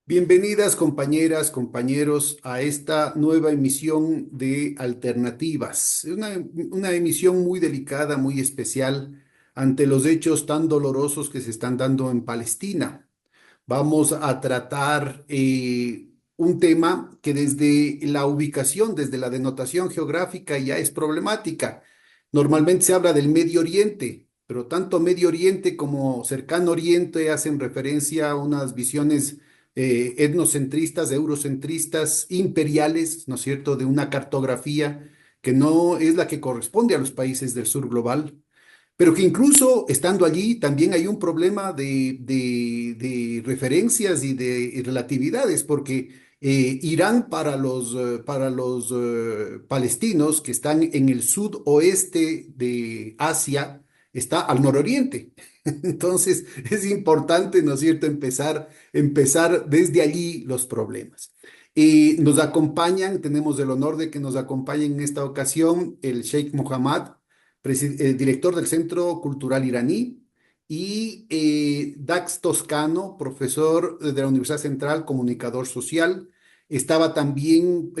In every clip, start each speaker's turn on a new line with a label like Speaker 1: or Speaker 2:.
Speaker 1: Bienvenidas compañeras, compañeros a esta nueva emisión de Alternativas. Una emisión muy delicada, muy especial ante los hechos tan dolorosos que se están dando en Palestina. Vamos a tratar un tema que desde la ubicación, desde la denotación geográfica ya es problemática. Normalmente se habla del Medio Oriente, pero tanto Medio Oriente como Cercano Oriente hacen referencia a unas visiones etnocentristas, eurocentristas, imperiales, ¿no es cierto?, de una cartografía que no es la que corresponde a los países del sur global, pero que incluso estando allí también hay un problema de referencias y de relatividades, porque Irán para los palestinos que están en el sudoeste de Asia está al nororiente. Entonces es importante, ¿no es cierto?, empezar desde allí los problemas. Nos acompañan, tenemos el honor de que nos acompañen en esta ocasión el Sheikh Mohammed, director del Centro Cultural Iraní, y Dax Toscano, profesor de la Universidad Central, comunicador social. Estaba también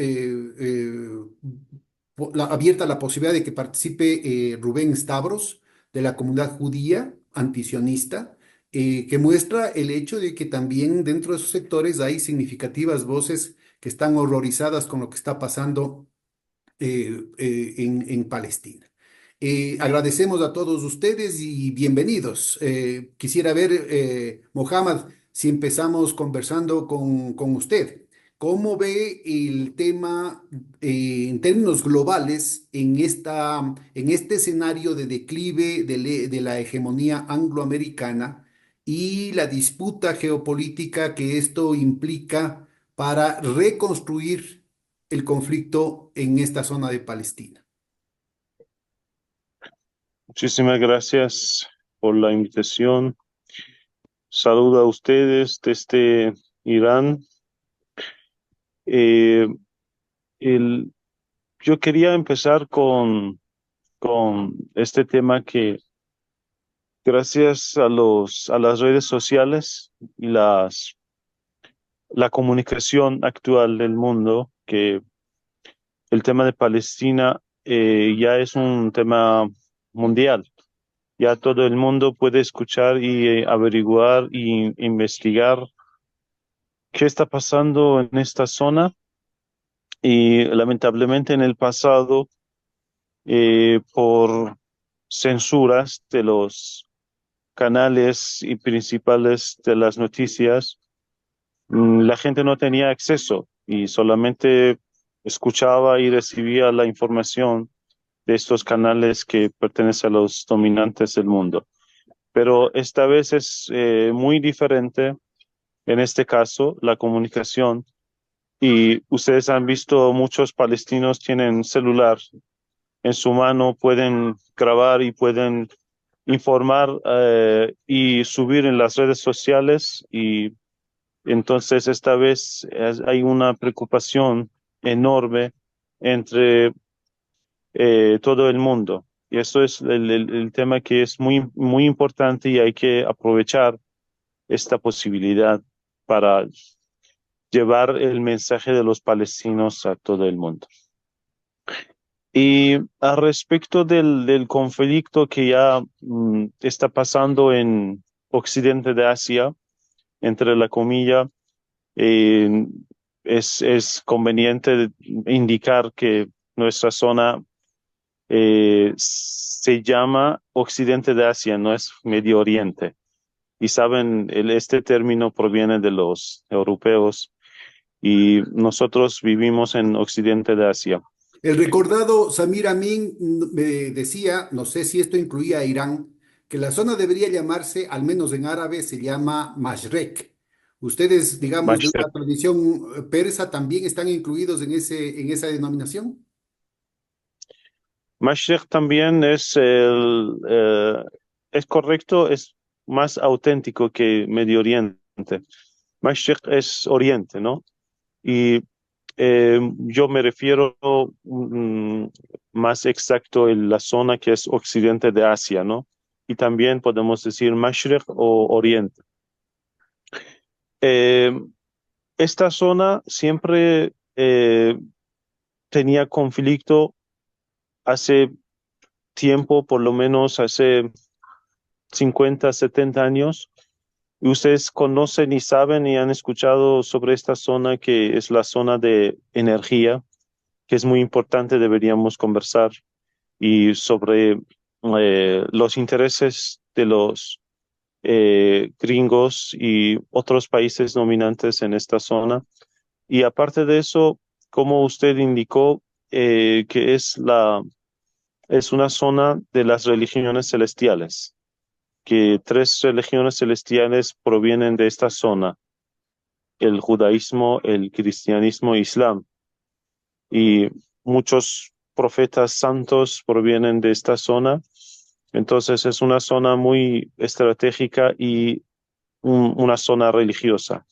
Speaker 1: abierta la posibilidad de que participe Rubén Stavros, de la comunidad judía antisionista, que muestra el hecho de que también dentro de esos sectores hay significativas voces que están horrorizadas con lo que está pasando en Palestina. Agradecemos a todos ustedes y bienvenidos. Quisiera ver, Mohammad, si empezamos conversando con usted. ¿Cómo ve el tema en términos globales en este escenario de declive de la hegemonía angloamericana y la disputa geopolítica que esto implica para reconstruir el conflicto en esta zona de Palestina?
Speaker 2: Muchísimas gracias por la invitación. Saludo a ustedes desde Irán. Eh, el- yo quería empezar con este tema que gracias a a las redes sociales y la comunicación actual del mundo, que el tema de Palestina ya es un tema mundial. Ya todo el mundo puede escuchar y averiguar y investigar qué está pasando en esta zona. Y lamentablemente en el pasado, por censuras de los canales y principales de las noticias, la gente no tenía acceso y solamente escuchaba y recibía la información de estos canales que pertenecen a los dominantes del mundo. Pero esta vez es muy diferente. En este caso, la comunicación. Y ustedes han visto, muchos palestinos tienen celular en su mano, pueden grabar y pueden informar y subir en las redes sociales. Y entonces esta vez hay una preocupación enorme entre todo el mundo. Y eso es el tema que es muy, muy importante, y hay que aprovechar esta posibilidad para llevar el mensaje de los palestinos a todo el mundo. Y al respecto del conflicto que ya está pasando en Occidente de Asia, entre la comilla, eh, es conveniente indicar que nuestra zona se llama Occidente de Asia, no es Medio Oriente. Y saben, este término proviene de los europeos, y nosotros vivimos en Occidente de Asia.
Speaker 1: El recordado Samir Amin me decía, no sé si esto incluía a Irán, que la zona debería llamarse, al menos en árabe, se llama Mashrek. Ustedes, digamos, de
Speaker 2: Mashhad
Speaker 1: una tradición persa, también están incluidos en esa denominación.
Speaker 2: Mashhad también es correcto, es más auténtico que Medio Oriente. Mashhad es Oriente, ¿no? Y yo me refiero más exacto en la zona que es Occidente de Asia, ¿no? Y también podemos decir Mashriq o Oriente. Eh, esta zona siempre tenía conflicto hace tiempo, por lo menos hace 50, 70 años. ¿Y ustedes conocen y saben y han escuchado sobre esta zona que es la zona de energía, que es muy importante, deberíamos conversar, y sobre los intereses de los gringos y otros países dominantes en esta zona? Y aparte de eso, como usted indicó, que es una zona de las religiones celestiales, que tres religiones celestiales provienen de esta zona: el judaísmo, el cristianismo e islam. Y muchos profetas santos provienen de esta zona. Entonces es una zona muy estratégica y una zona religiosa,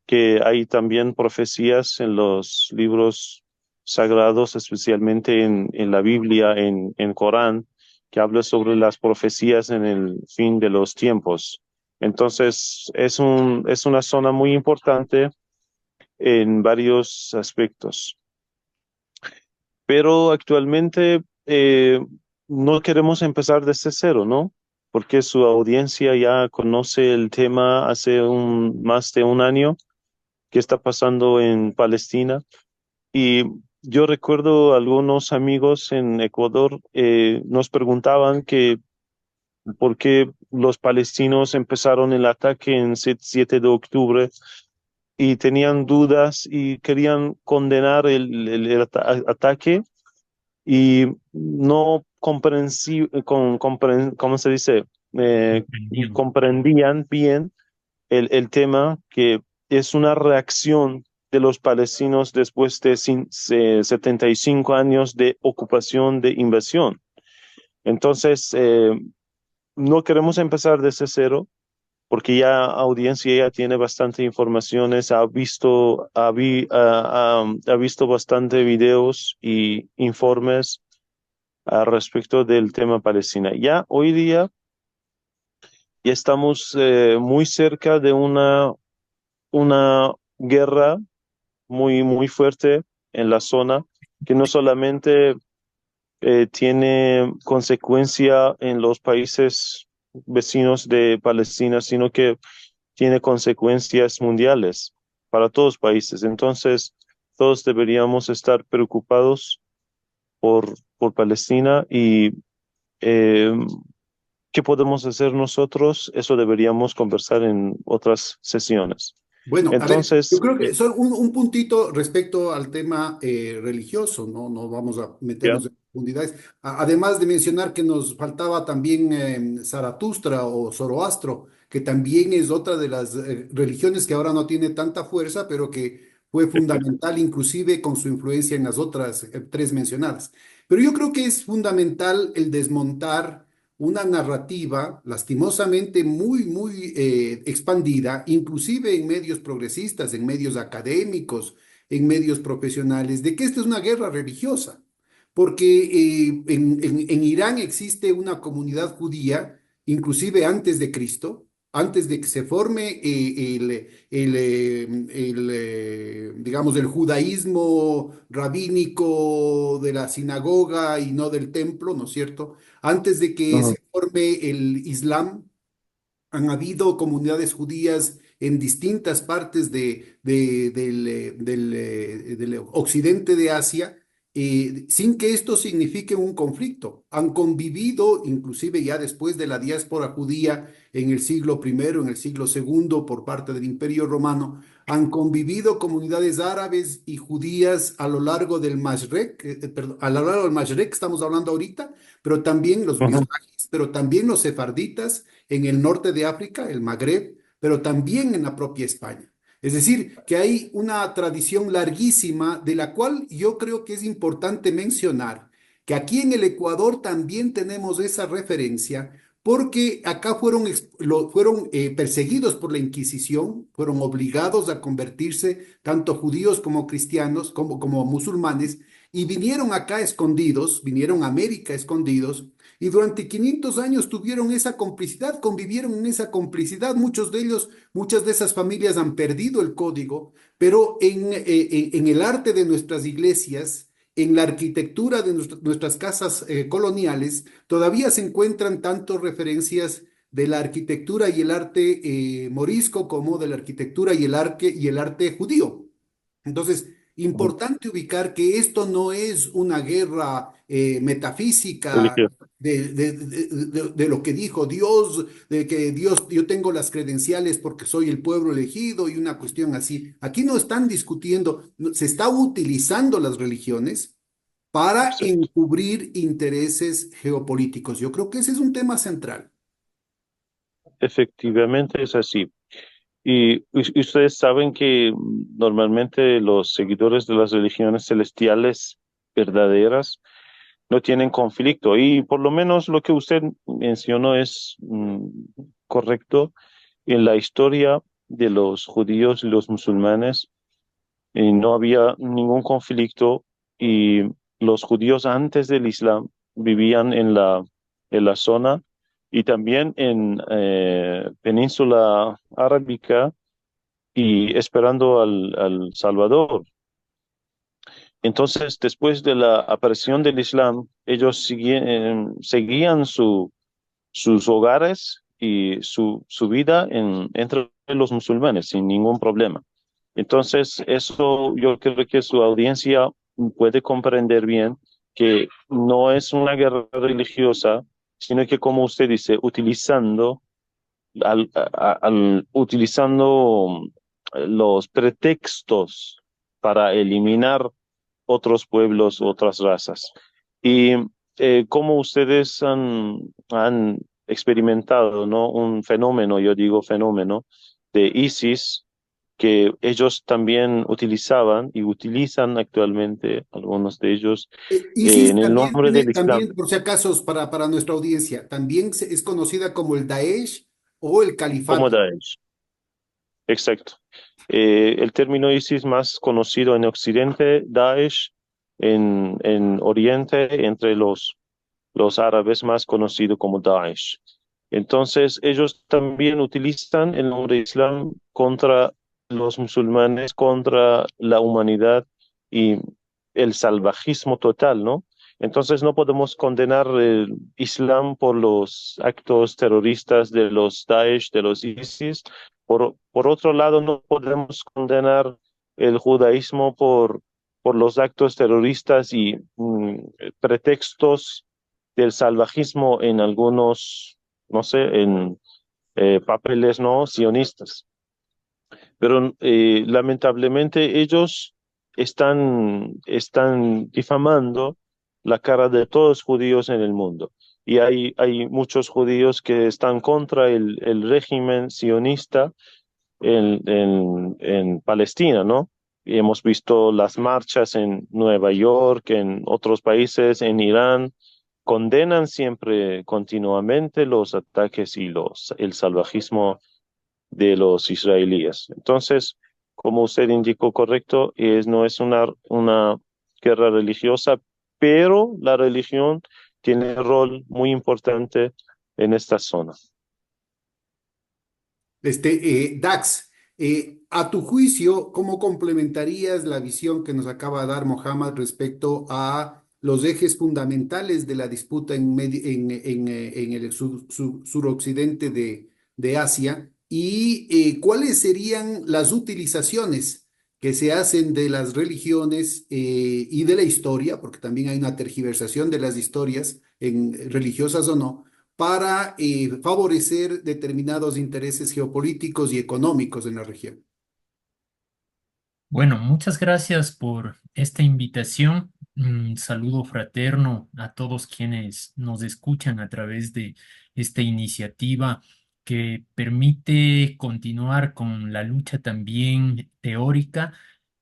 Speaker 2: que hay también profecías en los libros sagrados, especialmente en la Biblia, en Corán, que habla sobre las profecías en el fin de los tiempos. Entonces, es una zona muy importante en varios aspectos. Pero actualmente no queremos empezar desde cero, ¿no? Porque su audiencia ya conoce el tema hace más de un año que está pasando en Palestina. Y yo recuerdo algunos amigos en Ecuador nos preguntaban que por qué los palestinos empezaron el ataque en 7 de octubre, y tenían dudas y querían condenar ataque, y no ¿cómo se dice? Comprendían bien el tema, que es una reacción de los palestinos después de 75 años de ocupación, de invasión. Entonces, no queremos empezar desde cero, porque ya audiencia ya tiene bastante informaciones, ha visto bastante videos y informes al respecto del tema Palestina. Ya hoy día ya estamos muy cerca de una guerra muy, muy fuerte en la zona, que no solamente tiene consecuencia en los países vecinos de Palestina, sino que tiene consecuencias mundiales para todos los países. Entonces, todos deberíamos estar preocupados por Palestina, y eh, ¿qué podemos hacer nosotros? Eso deberíamos conversar en otras sesiones.
Speaker 1: Bueno, a ver, yo
Speaker 2: Entonces,
Speaker 1: creo que solo un puntito respecto al tema religioso, ¿no? No vamos a
Speaker 2: ya.
Speaker 1: meternos en profundidades. Además de mencionar que nos faltaba también Zaratustra o Zoroastro, que también es otra de las religiones que ahora no tiene tanta fuerza, pero que fue fundamental inclusive con su influencia en las otras tres mencionadas. Pero yo creo que es fundamental el desmontar una narrativa lastimosamente muy expandida, inclusive en medios progresistas, en medios académicos, en medios profesionales, de que esta es una guerra religiosa, porque en Irán existe una comunidad judía, inclusive antes de Cristo, antes de que se forme digamos, el judaísmo rabínico de la sinagoga y no del templo, ¿no es cierto? Antes de que
Speaker 2: Ujú,
Speaker 1: se forme el Islam, han habido comunidades judías en distintas partes del occidente de Asia, sin que esto signifique un conflicto. Han convivido, inclusive ya después de la diáspora judía en el siglo primero, en el siglo segundo, por parte del Imperio Romano, han convivido comunidades árabes y judías a lo largo del Mashrek, perdón, a lo largo del Mashrek estamos hablando ahorita, pero también los
Speaker 2: ujú,
Speaker 1: mizrahis, pero también los sefarditas en el norte de África, el Magreb, pero también en la propia España. Es decir, que hay una tradición larguísima de la cual yo creo que es importante mencionar que aquí en el Ecuador también tenemos esa referencia porque acá fueron perseguidos por la Inquisición, fueron obligados a convertirse tanto judíos como cristianos, como musulmanes, y vinieron acá escondidos, vinieron a América escondidos, y durante 500 años tuvieron esa complicidad, convivieron en esa complicidad. Muchos de ellos, muchas de esas familias han perdido el código, pero en el arte de nuestras iglesias, en la arquitectura de nuestras casas coloniales, todavía se encuentran tanto referencias de la arquitectura y el arte morisco como de la arquitectura y el arte judío. Entonces, importante ubicar que esto no es una guerra metafísica
Speaker 2: religioso.
Speaker 1: de lo que dijo Dios, de que Dios, yo tengo las credenciales porque soy el pueblo elegido y una cuestión así. Aquí no están discutiendo, se está utilizando las religiones para
Speaker 2: Exacto.
Speaker 1: encubrir intereses geopolíticos. Yo creo que ese es un tema central.
Speaker 2: Efectivamente es así. Y ustedes saben que normalmente los seguidores de las religiones celestiales verdaderas no tienen conflicto. Y por lo menos lo que usted mencionó es correcto. En la historia de los judíos y los musulmanes no había ningún conflicto y los judíos antes del Islam vivían en la zona y también en Península Arábica y esperando al Salvador. Entonces, después de la aparición del Islam, ellos seguían sus hogares y su vida entre los musulmanes sin ningún problema. Entonces, eso yo creo que su audiencia puede comprender bien que no es una guerra religiosa, sino que, como usted dice, utilizando los pretextos para eliminar otros pueblos, otras razas. Y cómo ustedes han experimentado, ¿no? Un fenómeno, yo digo fenómeno, de ISIS que ellos también utilizaban y utilizan actualmente, algunos de ellos,
Speaker 1: ISIS
Speaker 2: en el
Speaker 1: también
Speaker 2: nombre
Speaker 1: tiene,
Speaker 2: del Islam,
Speaker 1: también por si acaso, para nuestra audiencia, también es conocida como el Daesh o el
Speaker 2: como
Speaker 1: Califato.
Speaker 2: Daesh. Exacto. El término ISIS más conocido en Occidente, Daesh, en Oriente, entre los árabes más conocido como Daesh. Entonces, ellos también utilizan el nombre de Islam contra los musulmanes, contra la humanidad y el salvajismo total, ¿no? Entonces, no podemos condenar el Islam por los actos terroristas de los Daesh, de los ISIS. Por otro lado, no podemos condenar el judaísmo por los actos terroristas y pretextos del salvajismo en algunos, no sé, en papeles no sionistas. Pero lamentablemente ellos están difamando la cara de todos los judíos en el mundo. Y hay muchos judíos que están contra el régimen sionista en Palestina, ¿no? Y hemos visto las marchas en Nueva York, en otros países, en Irán, condenan siempre continuamente los ataques y el salvajismo de los israelíes. Entonces, como usted indicó correcto, no es una guerra religiosa, pero la religión tiene un rol muy importante en esta zona.
Speaker 1: Dax, a tu juicio, ¿cómo complementarías la visión que nos acaba de dar Mohammed respecto a los ejes fundamentales de la disputa en el suroccidente de Asia? ¿Y cuáles serían las utilizaciones que se hacen de las religiones y de la historia? Porque también hay una tergiversación de las historias, religiosas o no, para favorecer determinados intereses geopolíticos y económicos en la región.
Speaker 3: Bueno, muchas gracias por esta invitación. Un saludo fraterno a todos quienes nos escuchan a través de esta iniciativa que permite continuar con la lucha también teórica,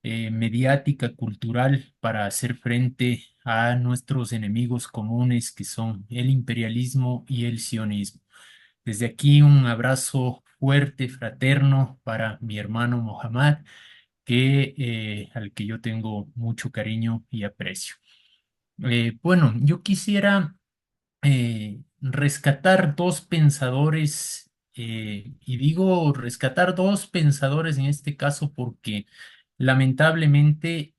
Speaker 3: mediática, cultural, para hacer frente a nuestros enemigos comunes que son el imperialismo y el sionismo. Desde aquí un abrazo fuerte, fraterno para mi hermano Mohammad al que yo tengo mucho cariño y aprecio. Bueno, yo quisiera rescatar dos pensadores, y digo rescatar dos pensadores en este caso porque lamentablemente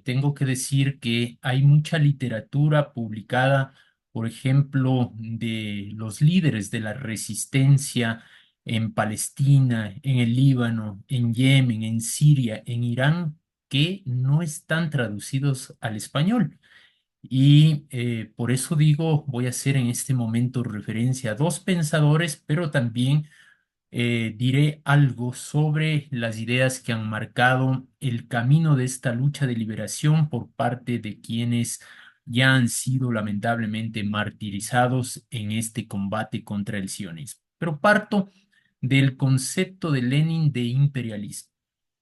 Speaker 3: tengo que decir que hay mucha literatura publicada, por ejemplo, de los líderes de la resistencia en Palestina, en el Líbano, en Yemen, en Siria, en Irán, que no están traducidos al español. Y por eso digo, voy a hacer en este momento referencia a dos pensadores, pero también diré algo sobre las ideas que han marcado el camino de esta lucha de liberación por parte de quienes ya han sido lamentablemente martirizados en este combate contra el sionismo. Pero parto del concepto de Lenin de imperialismo.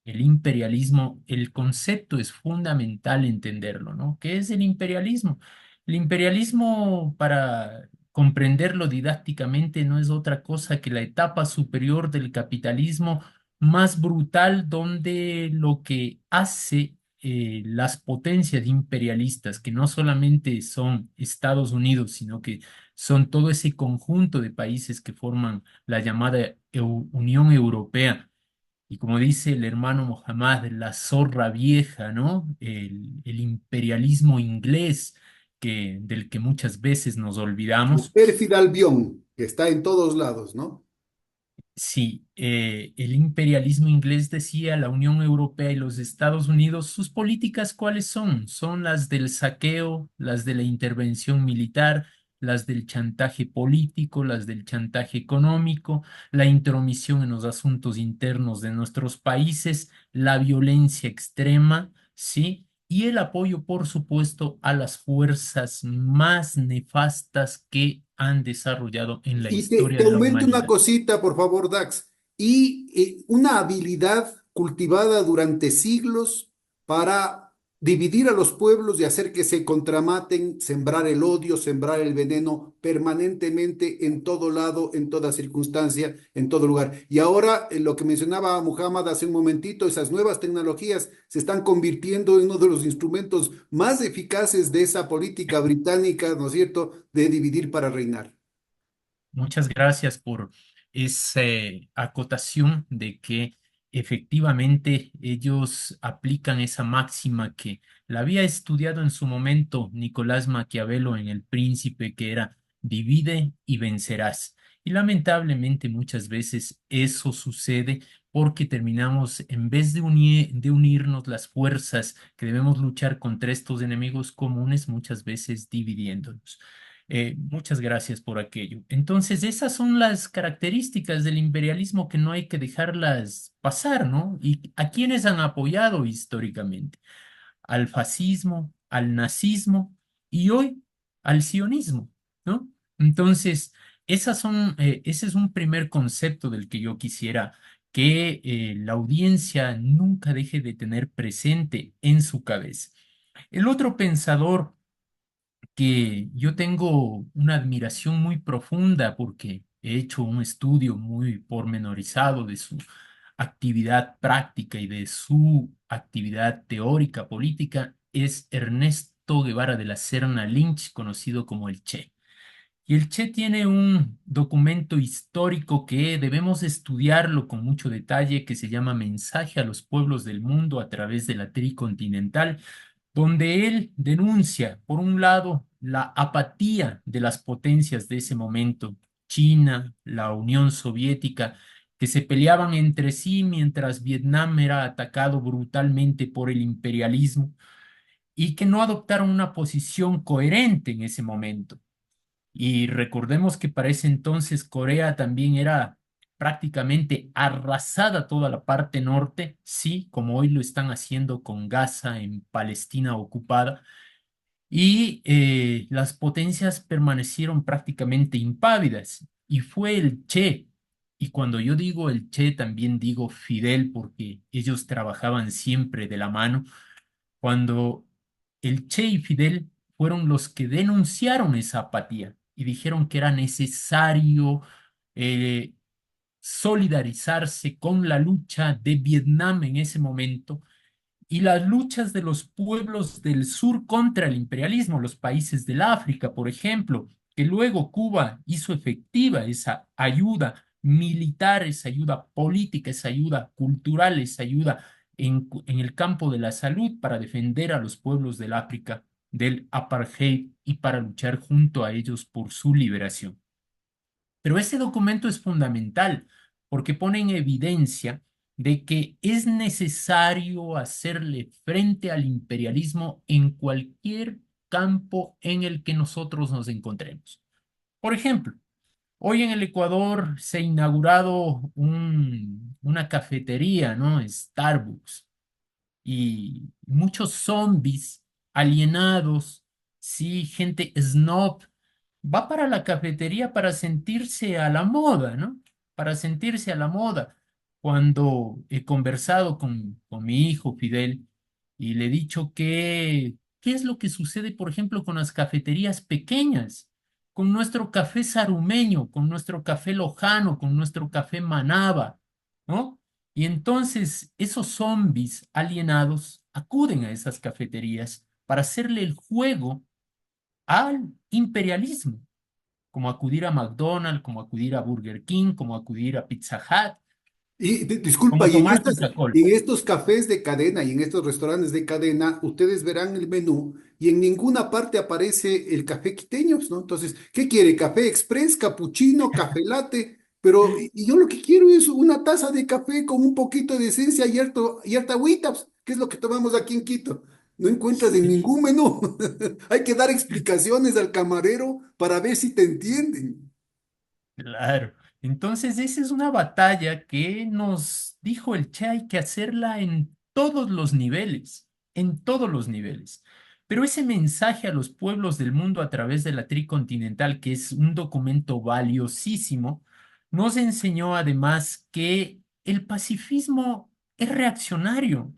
Speaker 3: El imperialismo, el concepto es fundamental entenderlo, ¿no? ¿Qué es el imperialismo? El imperialismo, para comprenderlo didácticamente, no es otra cosa que la etapa superior del capitalismo más brutal, donde lo que hace las potencias imperialistas, que no solamente son Estados Unidos, sino que son todo ese conjunto de países que forman la llamada Unión Europea, y como dice el hermano Mohammad, la zorra vieja, ¿no? El imperialismo inglés, del que muchas veces nos
Speaker 1: El
Speaker 3: olvidamos.
Speaker 1: pérfido Albión, que está en todos lados, ¿no?
Speaker 3: Sí, el imperialismo inglés, decía, la Unión Europea y los Estados Unidos, sus políticas, ¿cuáles son? Son las del saqueo, las de la intervención militar, las del chantaje político, las del chantaje económico, la intromisión en los asuntos internos de nuestros países, la violencia extrema, ¿sí? Y el apoyo, por supuesto, a las fuerzas más nefastas que han desarrollado en la
Speaker 1: Y te,
Speaker 3: historia
Speaker 1: te
Speaker 3: de la
Speaker 1: aumento una
Speaker 3: humanidad.
Speaker 1: cosita, por favor, Dax. Y una habilidad cultivada durante siglos para dividir a los pueblos y hacer que se contramaten, sembrar el odio, sembrar el veneno permanentemente en todo lado, en toda circunstancia, en todo lugar. Y ahora, lo que mencionaba Muhammad hace un momentito, esas nuevas tecnologías se están convirtiendo en uno de los instrumentos más eficaces de esa política británica, ¿no es cierto?, de dividir para reinar.
Speaker 3: Muchas gracias por esa acotación de que efectivamente ellos aplican esa máxima que la había estudiado en su momento Nicolás Maquiavelo en El Príncipe, que era divide y vencerás. Y lamentablemente muchas veces eso sucede porque terminamos, en vez de unirnos las fuerzas que debemos luchar contra estos enemigos comunes, muchas veces dividiéndonos. Muchas gracias por aquello. Entonces, esas son las características del imperialismo que no hay que dejarlas pasar, ¿no? ¿Y a quiénes han apoyado históricamente? Al fascismo, al nazismo y hoy al sionismo, ¿no? Entonces, ese es un primer concepto del que yo quisiera que la audiencia nunca deje de tener presente en su cabeza. El otro pensador que yo tengo una admiración muy profunda porque he hecho un estudio muy pormenorizado de su actividad práctica y de su actividad teórica política, es Ernesto Guevara de la Serna Lynch, conocido como el Che. Y el Che tiene un documento histórico que debemos estudiarlo con mucho detalle, que se llama Mensaje a los pueblos del mundo a través de la tricontinental, donde él denuncia, por un lado, la apatía de las potencias de ese momento, China, la Unión Soviética, que se peleaban entre sí mientras Vietnam era atacado brutalmente por el imperialismo y que no adoptaron una posición coherente en ese momento. Y recordemos que para ese entonces Corea también era prácticamente arrasada toda la parte norte, sí, como hoy lo están haciendo con Gaza en Palestina ocupada, y las potencias permanecieron prácticamente impávidas. Y fue el Che, y cuando yo digo el Che también digo Fidel, porque ellos trabajaban siempre de la mano, cuando el Che y Fidel fueron los que denunciaron esa apatía y dijeron que era necesario eh, solidarizarse con la lucha de Vietnam en ese momento y las luchas de los pueblos del sur contra el imperialismo, los países del África, por ejemplo, que luego Cuba hizo efectiva esa ayuda militar, esa ayuda política, esa ayuda cultural, esa ayuda en el campo de la salud para defender a los pueblos del África del apartheid y para luchar junto a ellos por su liberación. Pero ese documento es fundamental porque pone en evidencia de que es necesario hacerle frente al imperialismo en cualquier campo en el que nosotros nos encontremos. Por ejemplo, hoy en el Ecuador se ha inaugurado una cafetería, ¿no? Starbucks, y muchos zombies alienados, sí, gente snob, va para la cafetería para sentirse a la moda, ¿no? Para sentirse a la moda. Cuando he conversado con mi hijo Fidel y le he dicho que, ¿qué es lo que sucede, por ejemplo, con las cafeterías pequeñas? Con nuestro café sarumeño, con nuestro café lojano, con nuestro café manaba, ¿no? Y entonces esos zombies alienados acuden a esas cafeterías para hacerle el juego al imperialismo, como acudir a McDonald's, como acudir a Burger King, como acudir a Pizza Hut,
Speaker 1: Y disculpa,
Speaker 3: como tomar Coca-Cola.
Speaker 1: y en estos cafés de cadena y en estos restaurantes de cadena, ustedes verán el menú y en ninguna parte aparece el café quiteño, ¿no? Entonces, ¿qué quiere? ¿Café express, capuchino, café latte? Pero y yo lo que quiero es una taza de café con un poquito de esencia y harta agüita, pues, que es lo que tomamos aquí en Quito. No encuentras en
Speaker 3: Sí,
Speaker 1: ningún menú. Hay que dar explicaciones al camarero para ver si te entienden.
Speaker 3: claro. Entonces, esa es una batalla que nos dijo el Che, hay que hacerla en todos los niveles, en todos los niveles. Pero ese mensaje a los pueblos del mundo a través de la Tricontinental, que es un documento valiosísimo, nos enseñó además que el pacifismo es reaccionario,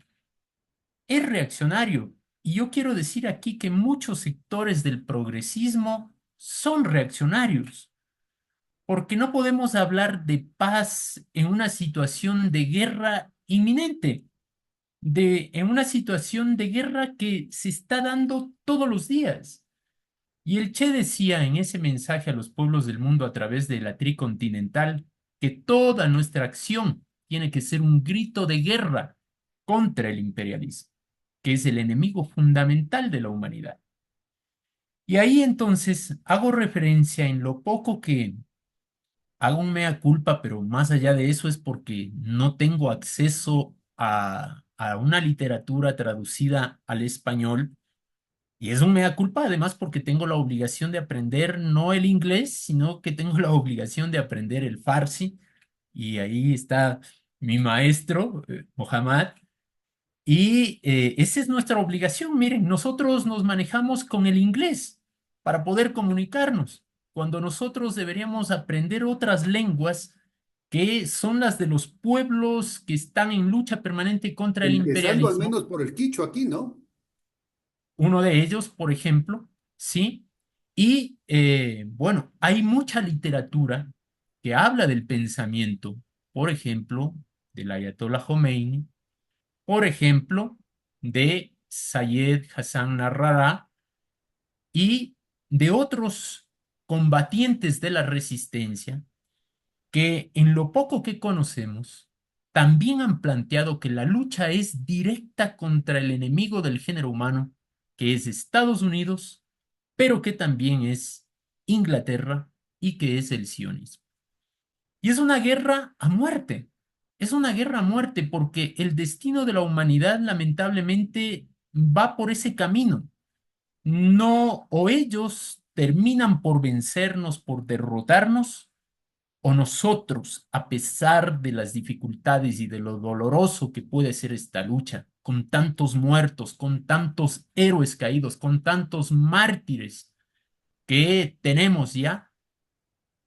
Speaker 3: es reaccionario. Y yo quiero decir aquí que muchos sectores del progresismo son reaccionarios porque no podemos hablar de paz en una situación de guerra inminente, en una situación de guerra que se está dando todos los días. Y el Che decía en ese mensaje a los pueblos del mundo a través de la Tricontinental que toda nuestra acción tiene que ser un grito de guerra contra el imperialismo, que es el enemigo fundamental de la humanidad. Y ahí entonces hago referencia en lo poco que hago un mea culpa, pero más allá de eso es porque no tengo acceso a una literatura traducida al español. Y es un mea culpa además porque tengo la obligación de aprender no el inglés, sino que tengo la obligación de aprender el farsi. Y ahí está mi maestro, Mohammad, y esa es nuestra obligación. Miren, nosotros nos manejamos con el inglés para poder comunicarnos, cuando nosotros deberíamos aprender otras lenguas que son las de los pueblos que están en lucha permanente contra el
Speaker 1: Empezando al
Speaker 3: imperialismo.
Speaker 1: menos por el quicho aquí, ¿no?
Speaker 3: Uno de ellos, por ejemplo, ¿sí? Y bueno, hay mucha literatura que habla del pensamiento, por ejemplo, del Ayatollah Khomeini, por ejemplo, de Sayed Hassan Nasrallah y de otros combatientes de la resistencia que en lo poco que conocemos también han planteado que la lucha es directa contra el enemigo del género humano, que es Estados Unidos, pero que también es Inglaterra y que es el sionismo. Y es una guerra a muerte. Es una guerra a muerte porque el destino de la humanidad lamentablemente va por ese camino. No, o ellos terminan por vencernos, por derrotarnos, o nosotros, a pesar de las dificultades y de lo doloroso que puede ser esta lucha, con tantos muertos, con tantos héroes caídos, con tantos mártires que tenemos ya,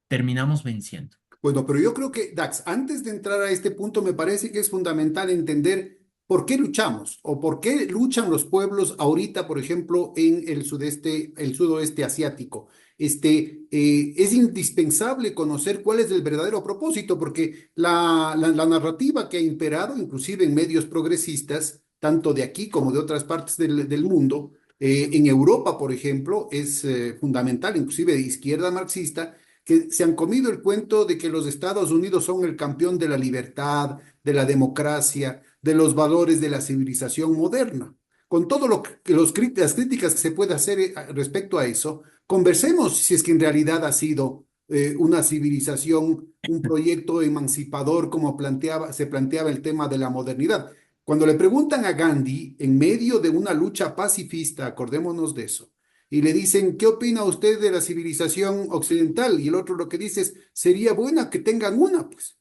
Speaker 3: terminamos venciendo.
Speaker 1: Bueno, pero yo creo que, Dax, antes de entrar a este punto, me parece que es fundamental entender por qué luchamos o por qué luchan los pueblos ahorita, por ejemplo, en el sudeste, el sudoeste asiático. Es indispensable conocer cuál es el verdadero propósito, porque la narrativa que ha imperado, inclusive en medios progresistas, tanto de aquí como de otras partes del mundo. En Europa, por ejemplo, es fundamental, inclusive de izquierda marxista, que se han comido el cuento de que los Estados Unidos son el campeón de la libertad, de la democracia, de los valores de la civilización moderna. Con todo lo que las críticas que se puede hacer respecto a eso, conversemos si es que en realidad ha sido una civilización, un proyecto emancipador como se planteaba el tema de la modernidad. Cuando le preguntan a Gandhi, en medio de una lucha pacifista, acordémonos de eso, y le dicen, ¿qué opina usted de la civilización occidental? Y el otro lo que dice es, sería buena que tengan una, pues.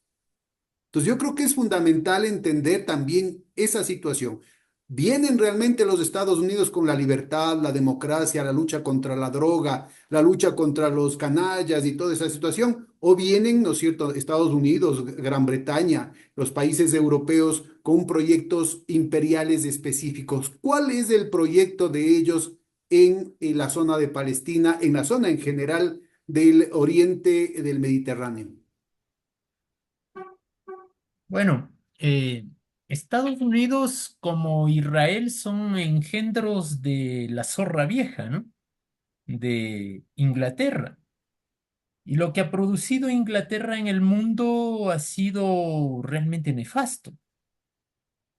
Speaker 1: Entonces yo creo que es fundamental entender también esa situación. ¿Vienen realmente los Estados Unidos con la libertad, la democracia, la lucha contra la droga, la lucha contra los canallas y toda esa situación? ¿O vienen, ¿no es cierto?, Estados Unidos, Gran Bretaña, los países europeos con proyectos imperiales específicos? ¿Cuál es el proyecto de ellos en la zona de Palestina, en la zona en general del oriente del Mediterráneo?
Speaker 3: Bueno, Estados Unidos como Israel son engendros de la zorra vieja, ¿no? De Inglaterra. Y lo que ha producido Inglaterra en el mundo ha sido realmente nefasto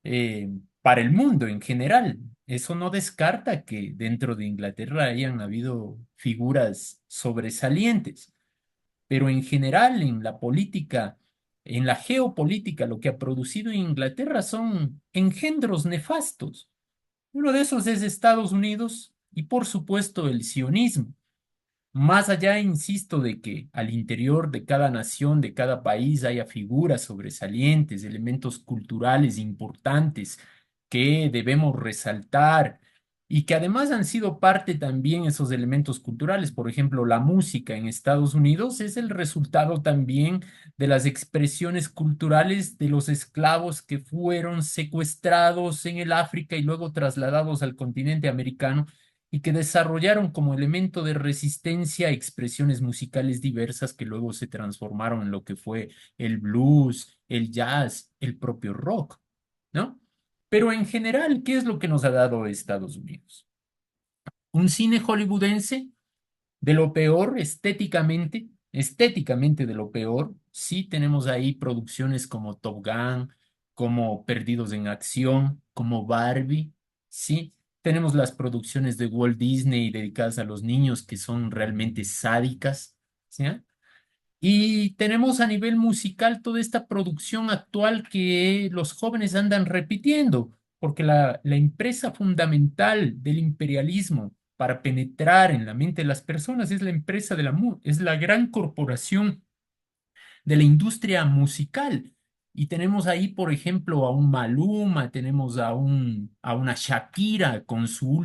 Speaker 3: eh, para el mundo en general. Eso no descarta que dentro de Inglaterra hayan habido figuras sobresalientes, pero en general en la política, en la geopolítica, lo que ha producido Inglaterra son engendros nefastos. Uno de esos es Estados Unidos y por supuesto el sionismo. Más allá, insisto, de que al interior de cada nación, de cada país, haya figuras sobresalientes, elementos culturales importantes que debemos resaltar y que además han sido parte también esos elementos culturales. Por ejemplo, la música en Estados Unidos es el resultado también de las expresiones culturales de los esclavos que fueron secuestrados en el África y luego trasladados al continente americano y que desarrollaron como elemento de resistencia expresiones musicales diversas que luego se transformaron en lo que fue el blues, el jazz, el propio rock, ¿no? Pero en general, ¿qué es lo que nos ha dado Estados Unidos? Un cine hollywoodense de lo peor estéticamente de lo peor. Sí tenemos ahí producciones como Top Gun, como Perdidos en Acción, como Barbie, sí. Tenemos las producciones de Walt Disney dedicadas a los niños que son realmente sádicas, ¿sí? Y tenemos a nivel musical toda esta producción actual que los jóvenes andan repitiendo, porque la empresa fundamental del imperialismo para penetrar en la mente de las personas es la empresa es la gran corporación de la industria musical. Y tenemos ahí, por ejemplo, a un Maluma, tenemos a una Shakira con su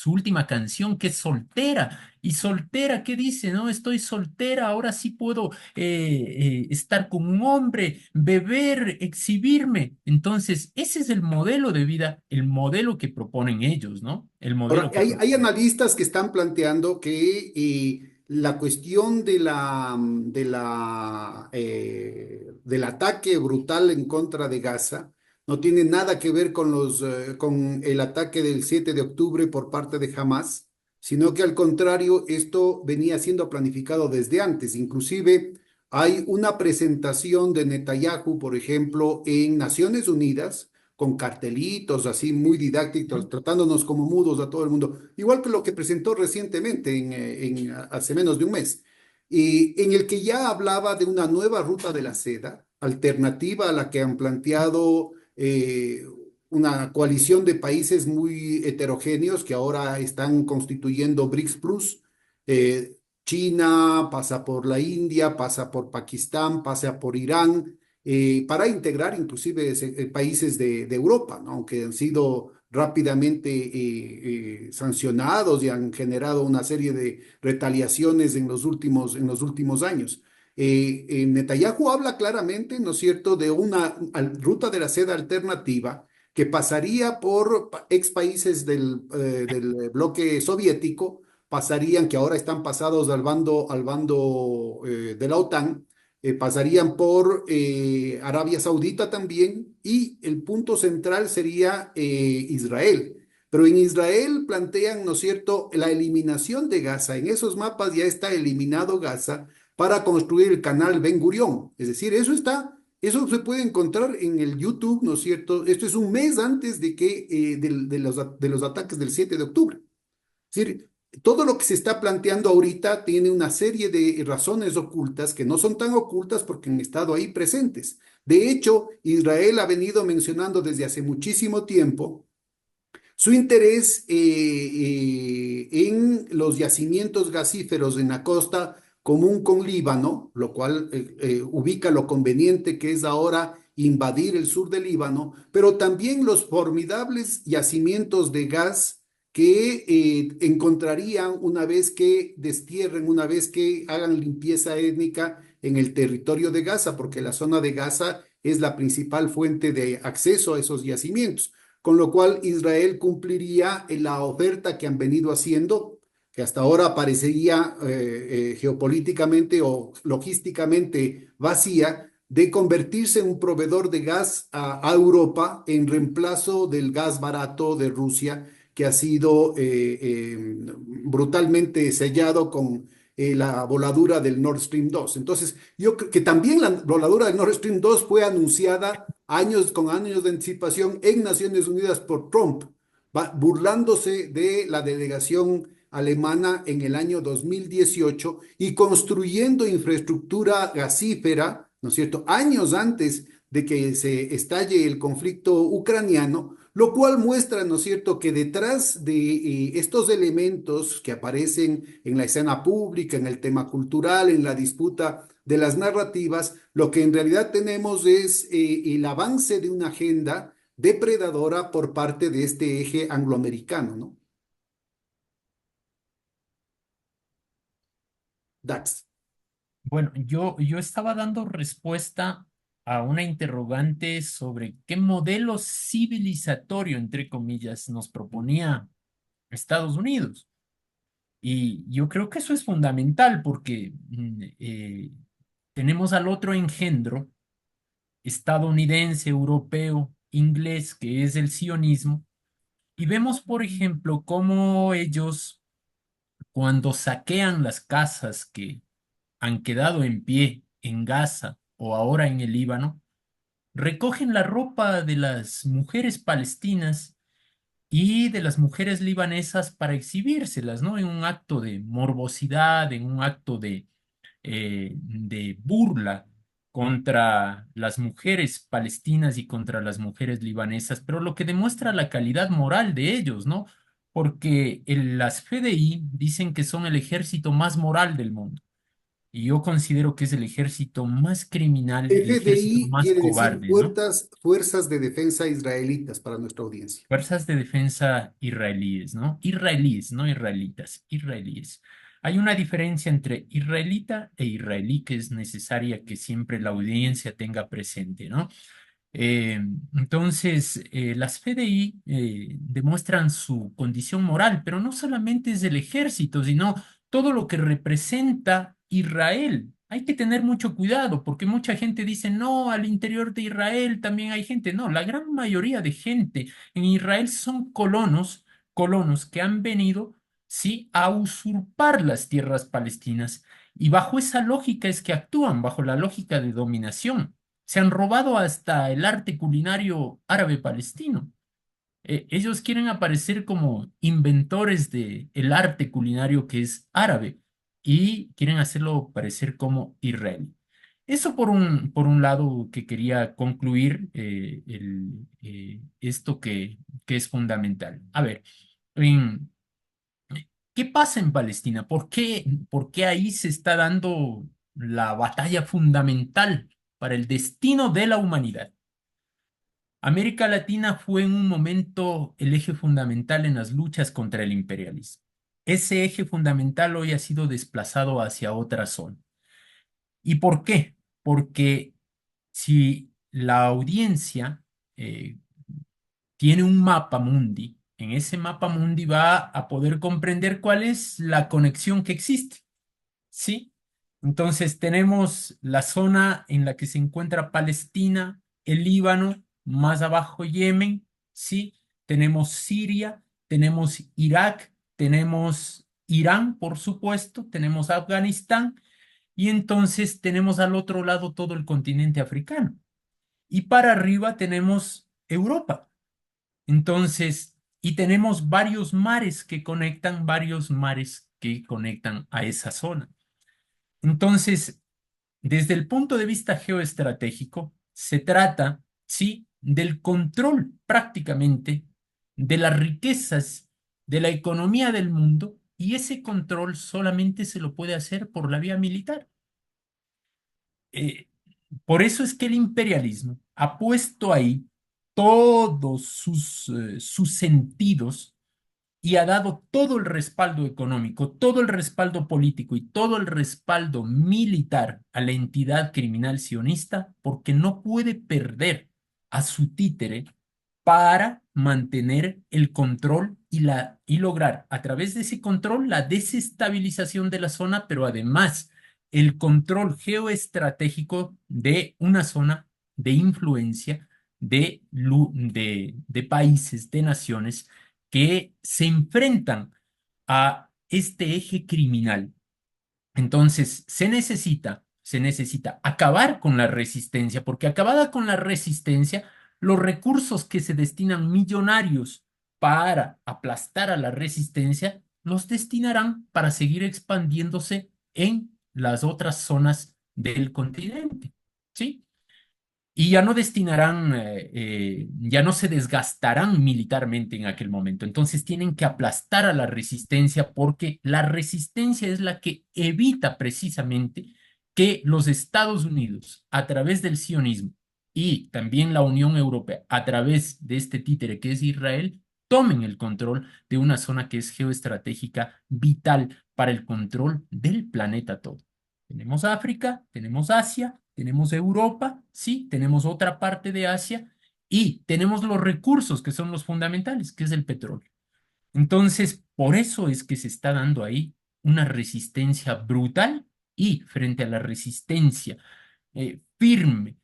Speaker 3: última canción que es Soltera. Y Soltera, ¿qué dice? No, estoy soltera, ahora sí puedo estar con un hombre, beber, exhibirme. Entonces, ese es el modelo de vida, el modelo que proponen ellos, ¿no? El
Speaker 1: Ahora,
Speaker 3: modelo que
Speaker 1: hay
Speaker 3: proponen.
Speaker 1: analistas que están planteando que la cuestión del ataque brutal en contra de Gaza no tiene nada que ver con el ataque del 7 de octubre por parte de Hamas, sino que al contrario, esto venía siendo planificado desde antes. Inclusive hay una presentación de Netanyahu, por ejemplo, en Naciones Unidas con cartelitos así muy didácticos, tratándonos como mudos a todo el mundo, igual que lo que presentó recientemente hace menos de un mes, y en el que ya hablaba de una nueva ruta de la seda, alternativa a la que han planteado una coalición de países muy heterogéneos que ahora están constituyendo BRICS Plus. China, pasa por la India, pasa por Pakistán, pasa por Irán, para integrar inclusive países de Europa, ¿no? Aunque han sido rápidamente sancionados y han generado una serie de retaliaciones en los últimos años. Netanyahu habla claramente, ¿no es cierto?, de una ruta de la seda alternativa que pasaría por ex países del bloque soviético, pasarían, que ahora están pasados al bando de la OTAN, pasarían por Arabia Saudita también, y el punto central sería Israel. Pero en Israel plantean, ¿no es cierto?, la eliminación de Gaza. En esos mapas ya está eliminado Gaza para construir el canal Ben Gurión. Es decir, eso se puede encontrar en el YouTube, ¿no es cierto? Esto es un mes antes de los ataques del 7 de octubre. Es decir, todo lo que se está planteando ahorita tiene una serie de razones ocultas que no son tan ocultas porque han estado ahí presentes. De hecho, Israel ha venido mencionando desde hace muchísimo tiempo su interés en los yacimientos gasíferos en la costa común con Líbano, lo cual ubica lo conveniente que es ahora invadir el sur del Líbano, pero también los formidables yacimientos de gas que encontrarían una vez que destierren, una vez que hagan limpieza étnica en el territorio de Gaza, porque la zona de Gaza es la principal fuente de acceso a esos yacimientos, con lo cual Israel cumpliría en la oferta que han venido haciendo, que hasta ahora parecería geopolíticamente o logísticamente vacía, de convertirse en un proveedor de gas a Europa en reemplazo del gas barato de Rusia, que ha sido brutalmente sellado con la voladura del Nord Stream 2. Entonces, yo creo que también la voladura del Nord Stream 2 fue anunciada con años de anticipación en Naciones Unidas por Trump, burlándose de la delegación alemana en el año 2018 y construyendo infraestructura gasífera, ¿no es cierto?, años antes de que se estalle el conflicto ucraniano, lo cual muestra, ¿no es cierto?, que detrás de estos elementos que aparecen en la escena pública, en el tema cultural, en la disputa de las narrativas, lo que en realidad tenemos es el avance de una agenda depredadora por parte de este eje angloamericano, ¿no? Dax.
Speaker 3: Bueno, yo estaba dando respuesta a una interrogante sobre qué modelo civilizatorio, entre comillas, nos proponía Estados Unidos. Y yo creo que eso es fundamental porque tenemos al otro engendro estadounidense, europeo, inglés, que es el sionismo, y vemos, por ejemplo, cómo ellos, cuando saquean las casas que han quedado en pie en Gaza o ahora en el Líbano, recogen la ropa de las mujeres palestinas y de las mujeres libanesas para exhibírselas, ¿no? En un acto de morbosidad, en un acto de burla contra las mujeres palestinas y contra las mujeres libanesas, pero lo que demuestra la calidad moral de ellos, ¿no? Porque las FDI dicen que son el ejército más moral del mundo. Y yo considero que es el ejército más criminal, el ejército
Speaker 1: FDI
Speaker 3: más
Speaker 1: quiere decir
Speaker 3: cobarde, ¿no?
Speaker 1: fuerzas de defensa israelitas para nuestra audiencia.
Speaker 3: Fuerzas de defensa israelíes, ¿no? Israelíes, no israelitas, israelíes. Hay una diferencia entre israelita e israelí que es necesaria que siempre la audiencia tenga presente, ¿no? Eh, entonces, las FDI demuestran su condición moral, pero no solamente es el ejército, sino todo lo que representa Israel. Hay que tener mucho cuidado porque mucha gente dice, no, al interior de Israel también hay gente. No, la gran mayoría de gente en Israel son colonos que han venido, sí, a usurpar las tierras palestinas. Y bajo esa lógica es que actúan, bajo la lógica de dominación. Se han robado hasta el arte culinario árabe palestino. Ellos quieren aparecer como inventores de el arte culinario que es árabe y quieren hacerlo parecer como israelí. Eso por un lado que quería concluir esto que es fundamental. A ver, en- ¿qué pasa en Palestina? Por qué ahí se está dando la batalla fundamental para el destino de la humanidad? América Latina fue en un momento el eje fundamental en las luchas contra el imperialismo. Ese eje fundamental hoy ha sido desplazado hacia otra zona. ¿Y por qué? Porque si la audiencia eh, tiene un mapa mundi, en ese mapa mundi va a poder comprender cuál es la conexión que existe. ¿Sí? Entonces tenemos la zona en la que se encuentra Palestina, el Líbano, más abajo Yemen, ¿sí? Tenemos Siria, tenemos Irak, tenemos Irán, por supuesto, tenemos Afganistán y entonces tenemos al otro lado todo el continente africano. Y para arriba tenemos Europa. Entonces, y tenemos varios mares que conectan a esa zona. Entonces, desde el punto de vista geoestratégico, se trata, sí, del control prácticamente de las riquezas de la economía del mundo y ese control solamente se lo puede hacer por la vía militar. Eh, por eso es que el imperialismo ha puesto ahí todos sus sentidos y ha dado todo el respaldo económico, todo el respaldo político y todo el respaldo militar a la entidad criminal sionista porque no puede perder a su títere para mantener el control y lograr a través de ese control la desestabilización de la zona, pero además el control geoestratégico de una zona de influencia de países, de naciones que se enfrentan a este eje criminal. Entonces, se necesita acabar con la resistencia, porque acabada con la resistencia, los recursos que se destinan millonarios para aplastar a la resistencia, los destinarán para seguir expandiéndose en las otras zonas del continente. ¿Sí? Y ya no destinarán, ya no se desgastarán militarmente en aquel momento. Entonces tienen que aplastar a la resistencia porque la resistencia es la que evita precisamente que los Estados Unidos, a través del sionismo y también la Unión Europea, a través de este títere que es Israel, tomen el control de una zona que es geoestratégica vital para el control del planeta todo. Tenemos África, tenemos Asia, tenemos Europa, sí, tenemos otra parte de Asia y tenemos los recursos que son los fundamentales, que es el petróleo. Entonces, por eso es que se está dando ahí una resistencia brutal y frente a la resistencia firme,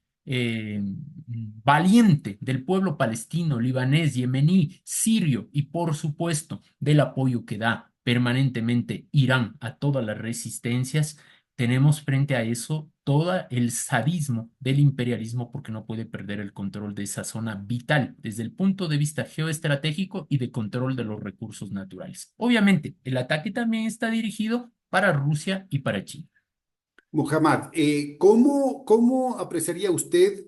Speaker 3: valiente del pueblo palestino, libanés, yemení, sirio y por supuesto del apoyo que da permanentemente Irán a todas las resistencias, tenemos frente a eso todo el sadismo del imperialismo porque no puede perder el control de esa zona vital desde el punto de vista geoestratégico y de control de los recursos naturales. Obviamente, el ataque también está dirigido para Rusia y para China.
Speaker 1: Muhammad, ¿cómo apreciaría usted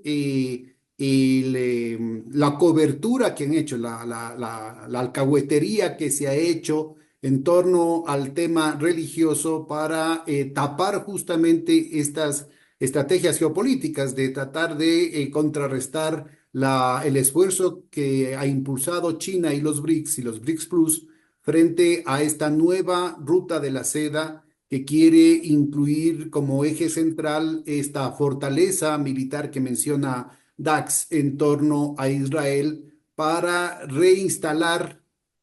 Speaker 1: la cobertura que han hecho, la alcahuetería que se ha hecho en torno al tema religioso para tapar justamente estas estrategias geopolíticas de tratar de contrarrestar el esfuerzo que ha impulsado China y los BRICS Plus frente a esta nueva ruta de la seda que quiere incluir como eje central esta fortaleza militar que menciona Dax en torno a Israel para reinstalar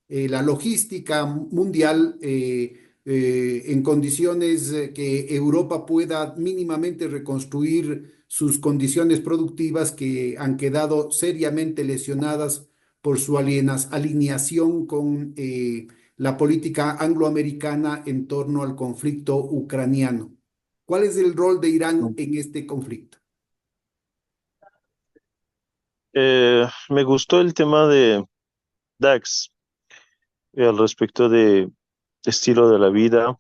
Speaker 1: la logística mundial en condiciones que Europa pueda mínimamente reconstruir sus condiciones productivas que han quedado seriamente lesionadas por su alineación con la política angloamericana en torno al conflicto ucraniano. ¿Cuál es el rol de Irán en este conflicto?
Speaker 2: Me gustó el tema de Dax al respecto de estilo de la vida,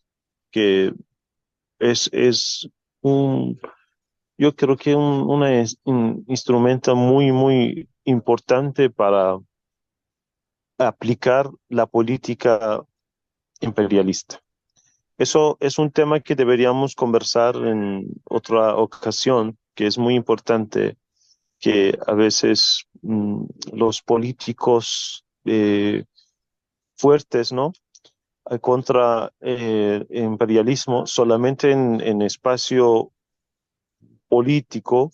Speaker 2: que es un, yo creo que un instrumento muy, muy importante para aplicar la política imperialista. Eso es un tema que deberíamos conversar en otra ocasión, que es muy importante que a veces los políticos fuertes, ¿no? Contra imperialismo, solamente en espacio político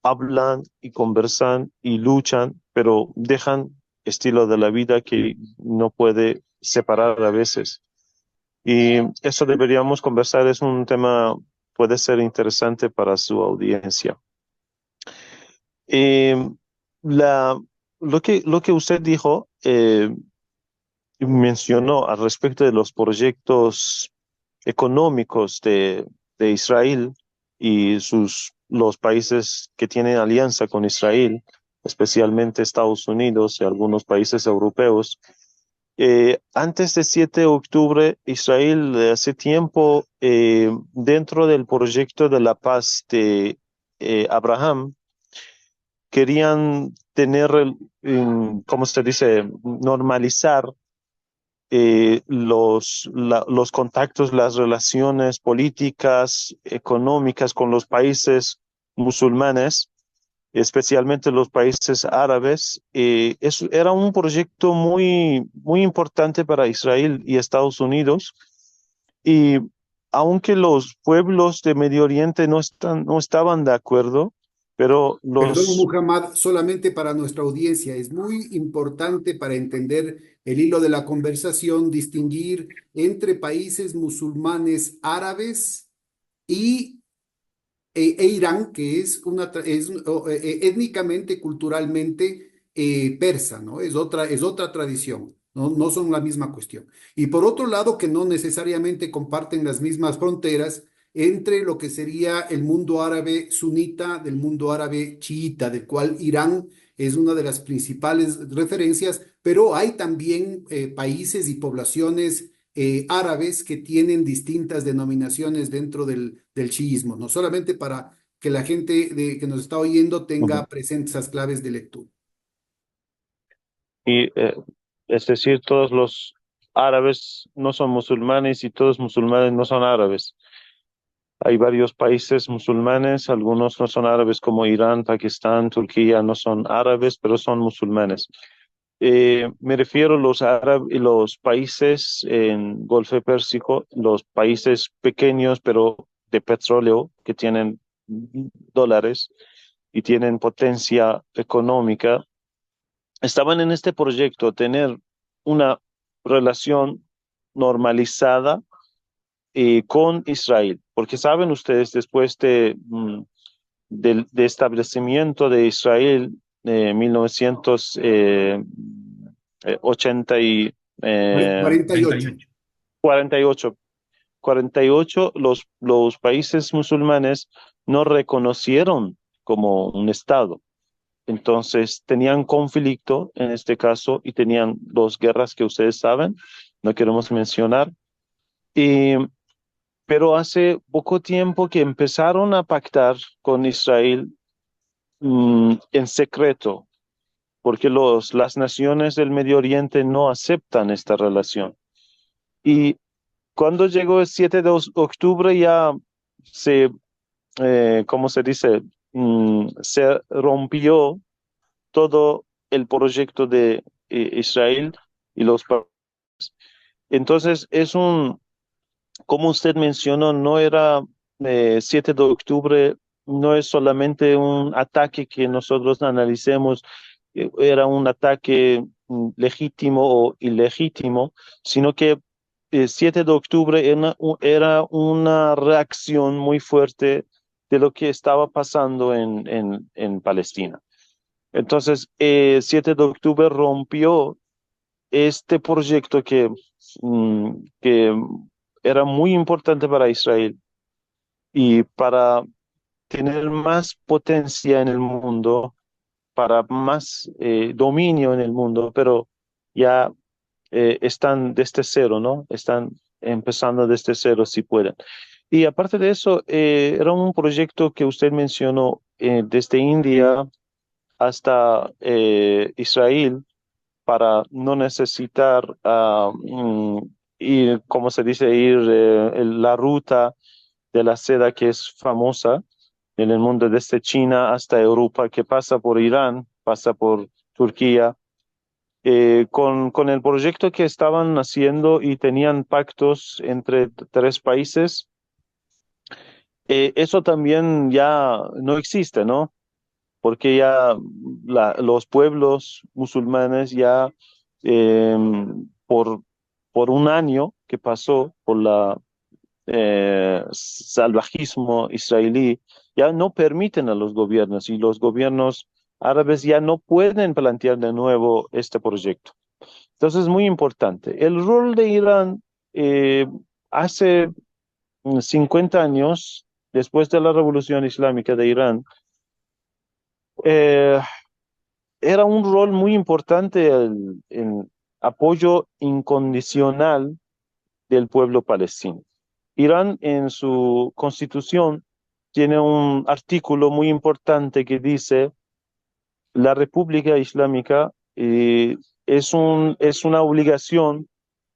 Speaker 2: hablan y conversan y luchan, pero dejan estilo de la vida que no puede separar a veces. Y eso deberíamos conversar, es un tema puede ser interesante para su audiencia. Eh, la, lo que usted dijo, mencionó al respecto de los proyectos económicos de Israel y los países que tienen alianza con Israel, especialmente Estados Unidos y algunos países europeos. Antes del 7 de octubre, Israel hace tiempo, dentro del proyecto de la paz de Abraham, querían tener, ¿cómo se dice?, normalizar los contactos, las relaciones políticas, económicas con los países musulmanes, especialmente los países árabes. Eso era un proyecto muy importante para Israel y Estados Unidos. Y aunque los pueblos de Medio Oriente no estaban de acuerdo, pero
Speaker 1: Perdón,
Speaker 2: los...
Speaker 1: Muhammad, solamente para nuestra audiencia, es muy importante para entender el hilo de la conversación distinguir entre países musulmanes árabes y Irán, que es étnicamente, culturalmente persa, ¿no? Es otra tradición, ¿no? No son la misma cuestión. Y por otro lado, que no necesariamente comparten las mismas fronteras entre lo que sería el mundo árabe sunita del mundo árabe chiita, del cual Irán es una de las principales referencias, pero hay también países y poblaciones árabes que tienen distintas denominaciones dentro del chiismo, no solamente para que la gente que nos está oyendo tenga
Speaker 2: Ujú.
Speaker 1: presentes esas claves de lectura.
Speaker 2: Y, es decir, todos los árabes no son musulmanes y todos musulmanes no son árabes. Hay varios países musulmanes, algunos no son árabes como Irán, Pakistán, Turquía, no son árabes, pero son musulmanes. Me refiero a los países en Golfo Pérsico, los países pequeños, pero de petróleo, que tienen dólares y tienen potencia económica, estaban en este proyecto, tener una relación normalizada con Israel, porque saben ustedes, después de establecimiento de Israel en 1980 y
Speaker 1: Cuarenta y ocho.
Speaker 3: 48.
Speaker 2: 48, 48, los países musulmanes no reconocieron como un Estado. Entonces tenían conflicto en este caso y tenían dos guerras que ustedes saben, no queremos mencionar. Y pero hace poco tiempo que empezaron a pactar con Israel, en secreto, porque las naciones del Medio Oriente no aceptan esta relación. Y cuando llegó el 7 de octubre ya se, ¿cómo se dice? Se rompió todo el proyecto de Israel y los... Entonces como usted mencionó, no era 7 de octubre, no es solamente un ataque que nosotros analicemos, era un ataque legítimo o ilegítimo, sino que 7 de octubre era una reacción muy fuerte de lo que estaba pasando en Palestina. Entonces, 7 de octubre rompió este proyecto que era muy importante para Israel y para tener más potencia en el mundo, para más dominio en el mundo, pero ya están desde cero, ¿no? Están empezando desde cero si pueden. Y aparte de eso, era un proyecto que usted mencionó desde India hasta Israel para no necesitar ir, como se dice, ir la ruta de la seda que es famosa en el mundo desde China hasta Europa, que pasa por Irán, pasa por Turquía, con el proyecto que estaban haciendo y tenían pactos entre tres países. Eso también ya no existe, ¿no? Porque ya los pueblos musulmanes ya eh, por, por un año que pasó por salvajismo israelí ya no permiten a los gobiernos y los gobiernos árabes ya no pueden plantear de nuevo este proyecto. Entonces es muy importante. El rol de Irán hace 50 años, después de la Revolución Islámica de Irán, eh, era un rol muy importante en apoyo incondicional del pueblo palestino. Irán en su constitución tiene un artículo muy importante que dice la República Islámica es una obligación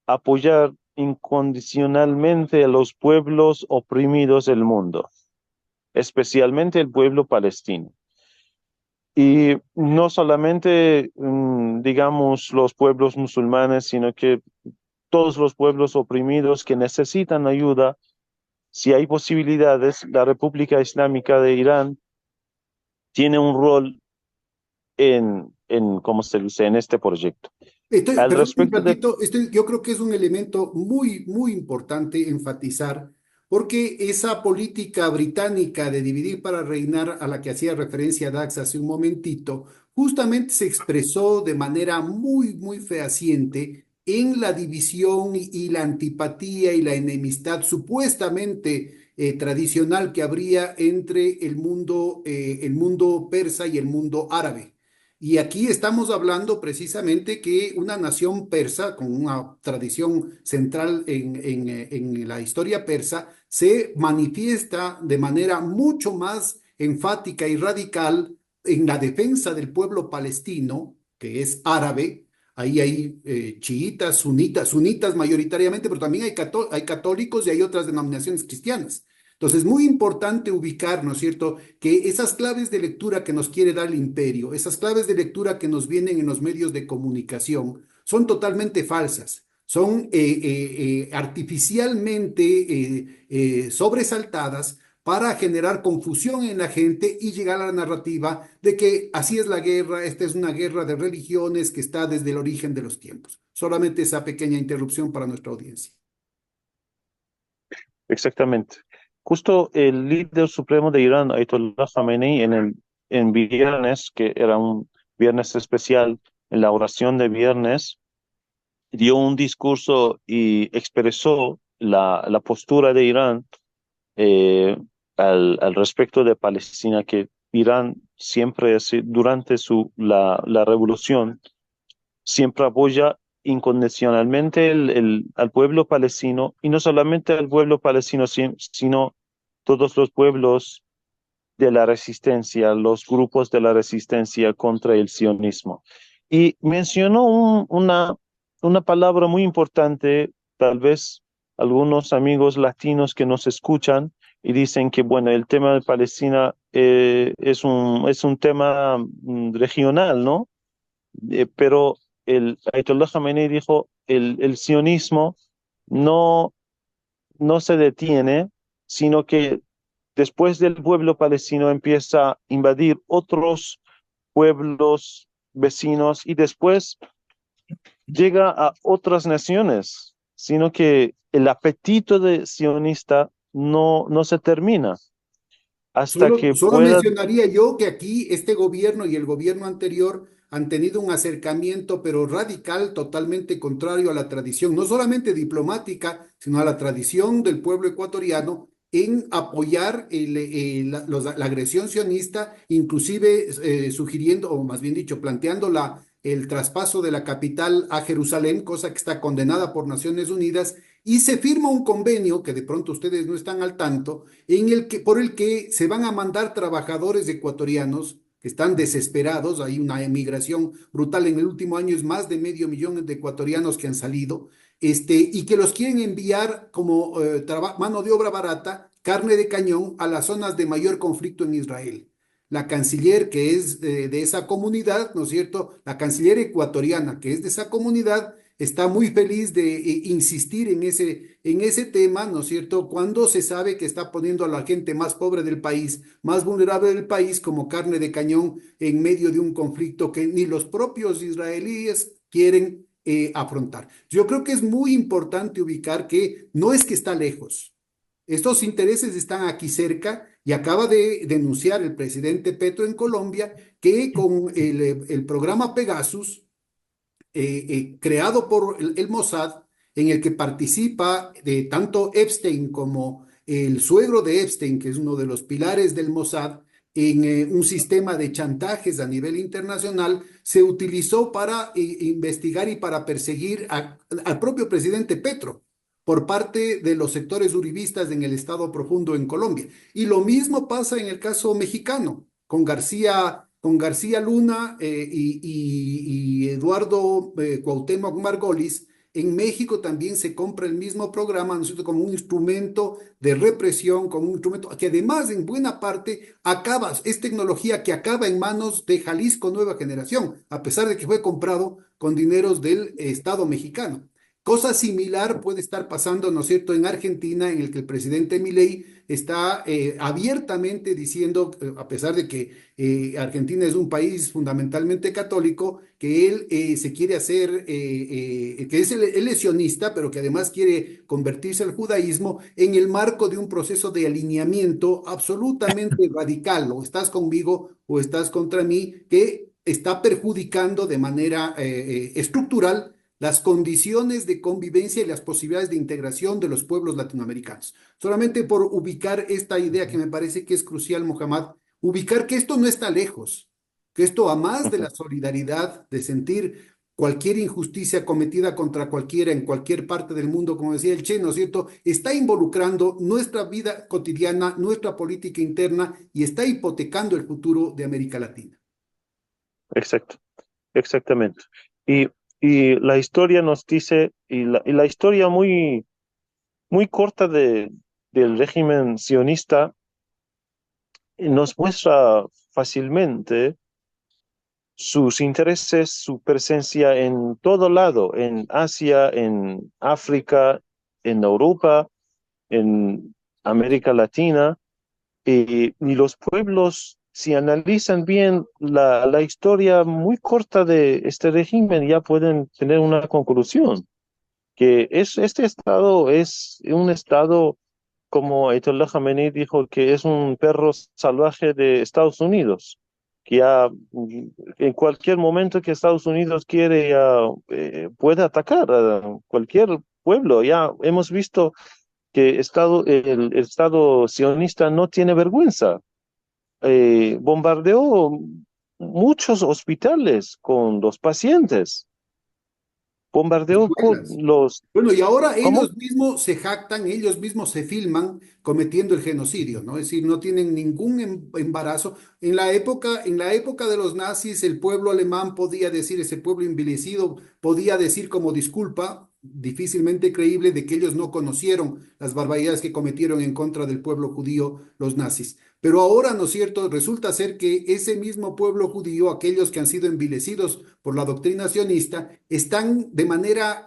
Speaker 2: apoyar incondicionalmente a los pueblos oprimidos del mundo, especialmente el pueblo palestino. Y no solamente, digamos, los pueblos musulmanes, sino que todos los pueblos oprimidos que necesitan ayuda, si hay posibilidades, la República Islámica de Irán tiene un rol ¿cómo se dice?, en este proyecto. Al
Speaker 1: Perdón un
Speaker 2: respecto de,
Speaker 1: ratito, yo creo que es un elemento muy importante enfatizar, porque esa política británica de dividir para reinar a la que hacía referencia Dax hace un momentito, justamente se expresó de manera muy fehaciente en la división y la antipatía y la enemistad supuestamente tradicional que habría entre el mundo persa y el mundo árabe. Y aquí estamos hablando precisamente que una nación persa, con una tradición central en la historia persa, se manifiesta de manera mucho más enfática y radical en la defensa del pueblo palestino, que es árabe. Ahí hay chiitas, sunitas mayoritariamente, pero también hay católicos y hay otras denominaciones cristianas. Entonces, muy importante ubicar, ¿no es cierto?, que esas claves de lectura que nos quiere dar el imperio, esas claves de lectura que nos vienen en los medios de comunicación, son totalmente falsas, son artificialmente sobresaltadas para generar confusión en la gente y llegar a la narrativa de que así es la guerra, esta es una guerra de religiones que está desde el origen de los tiempos. Solamente esa pequeña interrupción para nuestra audiencia.
Speaker 2: exactamente, justo el líder supremo de Irán, Ayatollah Khamenei, en viernes, que era un viernes especial, en la oración de viernes, dio un discurso y expresó la postura de Irán al respecto de Palestina, que Irán siempre, durante la revolución, siempre apoya incondicionalmente al pueblo palestino, y no solamente al pueblo palestino, sino todos los pueblos de la resistencia, los grupos de la resistencia contra el sionismo. Y mencionó una palabra muy importante, tal vez algunos amigos latinos que nos escuchan y dicen que, bueno, el tema de Palestina es un tema regional, ¿no? Pero el Ayatollah Khamenei dijo, el sionismo no, no se detiene, sino que después del pueblo palestino empieza a invadir otros pueblos vecinos y después llega a otras naciones, sino que el apetito de sionista no se termina hasta que
Speaker 1: Solo
Speaker 2: pueda.
Speaker 1: mencionaría yo que aquí este gobierno y el gobierno anterior han tenido un acercamiento, pero radical, totalmente contrario a la tradición, no solamente diplomática, sino a la tradición del pueblo ecuatoriano en apoyar la agresión sionista, inclusive sugiriendo, o más bien dicho, planteando el traspaso de la capital a Jerusalén, cosa que está condenada por Naciones Unidas, y se firma un convenio que de pronto ustedes no están al tanto por el que se van a mandar trabajadores ecuatorianos que están desesperados. Hay una emigración brutal. En el último año es más de medio millón de ecuatorianos que han salido, y que los quieren enviar como mano de obra barata, carne de cañón, a las zonas de mayor conflicto en Israel. La canciller que es de esa comunidad, ¿no es cierto? La canciller ecuatoriana que es de esa comunidad está muy feliz de insistir en ese tema, ¿no es cierto? Cuando se sabe que está poniendo a la gente más pobre del país, más vulnerable del país, como carne de cañón en medio de un conflicto que ni los propios israelíes quieren afrontar. Yo creo que es muy importante ubicar que no es que está lejos. Estos intereses están aquí cerca y acaba de denunciar el presidente Petro en Colombia que con el programa Pegasus, creado por el Mossad, en el que participa tanto Epstein como el suegro de Epstein, que es uno de los pilares del Mossad, en un sistema de chantajes a nivel internacional, se utilizó para investigar y para perseguir al propio presidente Petro por parte de los sectores uribistas en el Estado Profundo en Colombia. Y lo mismo pasa en el caso mexicano, con García Luna y Eduardo Cuauhtémoc Margolis. En México también se compra el mismo programa, ¿no es cierto?, como un instrumento de represión, como un instrumento que además en buena parte es tecnología que acaba en manos de Jalisco Nueva Generación, a pesar de que fue comprado con dineros del Estado mexicano. Cosa similar puede estar pasando, ¿no es cierto?, en Argentina, en el que el presidente Milei está abiertamente diciendo, a pesar de que Argentina es un país fundamentalmente católico, que él se quiere hacer, que él es sionista, pero que además quiere convertirse al judaísmo en el marco de un proceso de alineamiento absolutamente radical, o estás conmigo o estás contra mí, que está perjudicando de manera estructural las condiciones de convivencia y las posibilidades de integración de los pueblos latinoamericanos. Solamente por ubicar esta idea que me parece que es crucial, Mohammad, ubicar que esto no está lejos, que esto, a más de la
Speaker 2: Ujú.
Speaker 1: solidaridad, de sentir cualquier injusticia cometida contra cualquiera en cualquier parte del mundo, como decía el Che, ¿no es cierto?, está involucrando nuestra vida cotidiana, nuestra política interna y está hipotecando el futuro de América Latina.
Speaker 2: Exacto, exactamente. Y, y la historia nos dice, y la historia muy, muy corta del régimen sionista nos muestra fácilmente sus intereses, su presencia en todo lado, en Asia, en África, en Europa, en América Latina, y los pueblos, si analizan bien la historia muy corta de este régimen, ya pueden tener una conclusión, que este estado es un estado, como Ayatollah Khamenei dijo, que es un perro salvaje de Estados Unidos, que ya en cualquier momento que Estados Unidos quiere, ya puede atacar a cualquier pueblo. Ya hemos visto que el Estado sionista no tiene vergüenza. Bombardeó muchos hospitales con los pacientes, bombardeó con
Speaker 1: Escuelas.
Speaker 2: los...
Speaker 1: Bueno, y ahora
Speaker 2: ¿Cómo?
Speaker 1: ellos mismos se jactan, ellos mismos se filman cometiendo el genocidio, ¿no? Es decir, no tienen ningún embarazo. En la época de los nazis, el pueblo alemán podía decir, ese pueblo envilecido, podía decir como disculpa, difícilmente creíble, de que ellos no conocieron las barbaridades que cometieron en contra del pueblo judío los nazis. Pero ahora, ¿no es cierto?, resulta ser que ese mismo pueblo judío, aquellos que han sido envilecidos por la doctrina sionista, están de manera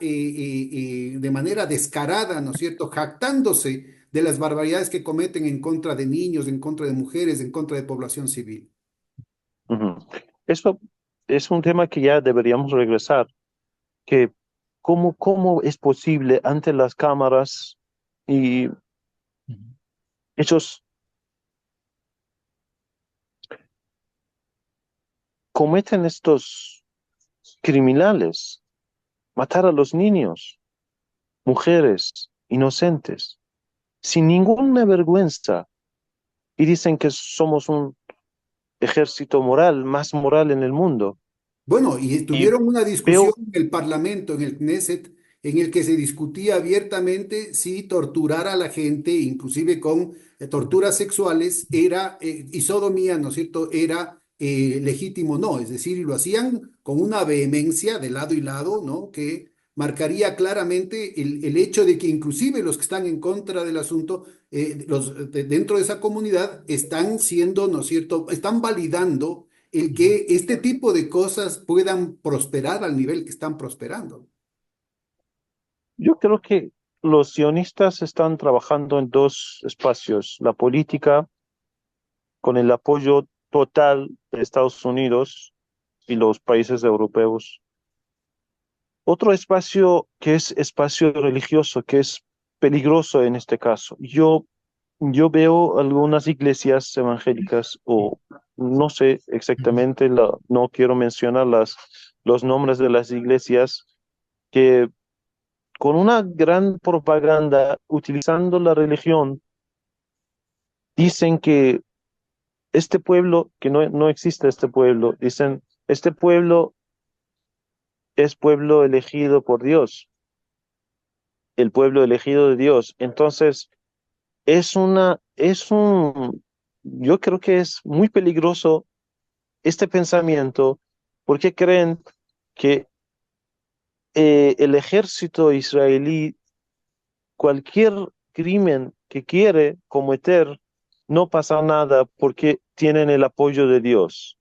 Speaker 1: descarada, ¿no es cierto?, jactándose de las barbaridades que cometen en contra de niños, en contra de mujeres, en contra de población civil.
Speaker 2: Ujú. Eso es un tema que ya deberíamos regresar, que cómo es posible ante las cámaras y
Speaker 3: Ujú.
Speaker 2: ellos cometen estos criminales, matar a los niños, mujeres inocentes, sin ninguna vergüenza, y dicen que somos un ejército moral, más moral en el mundo.
Speaker 1: Bueno, y
Speaker 2: Y
Speaker 1: tuvieron una discusión
Speaker 2: veo,
Speaker 1: en el Parlamento, en el Knesset, en el que se discutía abiertamente si torturar a la gente, inclusive con torturas sexuales, y sodomía, ¿no es cierto?, era legítimo o no. Es decir, y lo hacían con una vehemencia de lado y lado, ¿no?, que marcaría claramente el hecho de que inclusive los que están en contra del asunto, dentro de esa comunidad, están siendo, ¿no es cierto?, están validando el
Speaker 3: Ujú.
Speaker 1: que este tipo de cosas puedan prosperar al nivel que están prosperando.
Speaker 2: yo creo que los sionistas están trabajando en dos espacios: la política, con el apoyo total de Estados Unidos y los países europeos. Otro espacio que es espacio religioso, que es peligroso en este caso. Yo veo algunas iglesias evangélicas, o no sé exactamente, no quiero mencionar los nombres de las iglesias, que con una gran propaganda, utilizando la religión, dicen que este pueblo, que no existe este pueblo, dicen, este pueblo es pueblo elegido por Dios, el pueblo elegido de Dios. Entonces, yo creo que es muy peligroso este pensamiento, porque creen que el ejército israelí, cualquier crimen que quiere cometer, no pasa nada porque tienen el apoyo de Dios.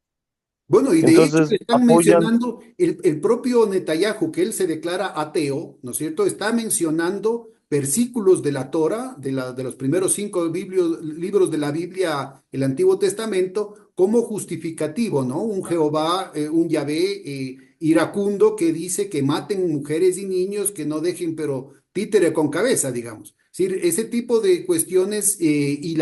Speaker 1: Bueno, y de hecho
Speaker 2: Entonces
Speaker 1: están
Speaker 2: apoyan.
Speaker 1: mencionando el propio Netanyahu, que él se declara ateo, ¿no es cierto? Está mencionando versículos de la Torah, de los primeros cinco libros de la Biblia, el Antiguo Testamento, como justificativo, ¿no? Un Jehová, un Yahvé iracundo que dice que maten mujeres y niños, que no dejen, pero títere con cabeza, digamos. Es decir, ese tipo de cuestiones y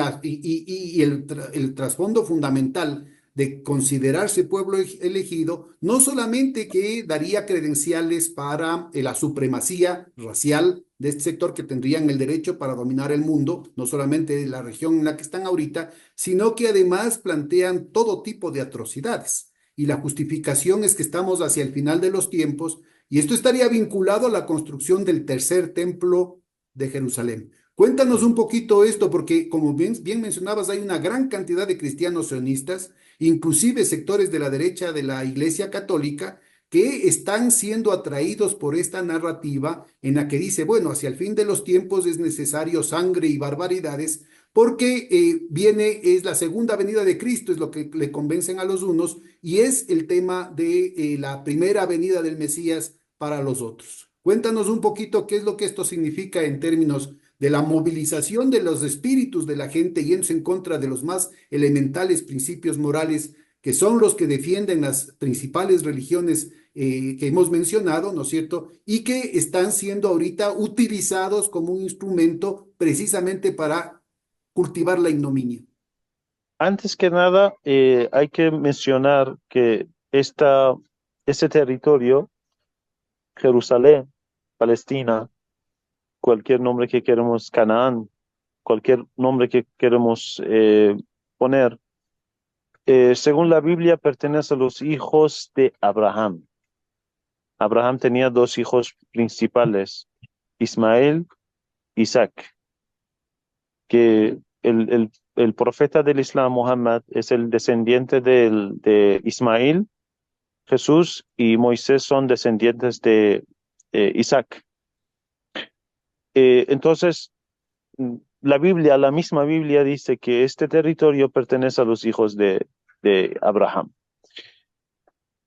Speaker 1: el trasfondo fundamental de considerarse pueblo elegido, no solamente que daría credenciales para la supremacía racial de este sector que tendrían el derecho para dominar el mundo, no solamente la región en la que están ahorita, sino que además plantean todo tipo de atrocidades. Y la justificación es que estamos hacia el final de los tiempos y esto estaría vinculado a la construcción del tercer templo de Jerusalén. Cuéntanos un poquito esto, porque como bien mencionabas, hay una gran cantidad de cristianos sionistas, inclusive sectores de la derecha de la Iglesia Católica, que están siendo atraídos por esta narrativa en la que dice, bueno, hacia el fin de los tiempos es necesario sangre y barbaridades, porque es la segunda venida de Cristo, es lo que le convencen a los unos, y es el tema de la primera venida del Mesías para los otros. Cuéntanos un poquito qué es lo que esto significa en términos de la movilización de los espíritus de la gente yéndose en contra de los más elementales principios morales que son los que defienden las principales religiones que hemos mencionado, ¿no es cierto? Y que están siendo ahorita utilizados como un instrumento precisamente para cultivar la ignominia.
Speaker 2: Antes que nada, hay que mencionar que este territorio, Jerusalén, Palestina, cualquier nombre que queremos, Canaán, cualquier nombre que queremos poner, según la Biblia, pertenece a los hijos de Abraham. Abraham tenía dos hijos principales, Ismael y Isaac, que el profeta del Islam, Muhammad, es el descendiente de Ismael. Jesús y Moisés son descendientes de Isaac. Entonces, la misma Biblia dice que este territorio pertenece a los hijos de Abraham.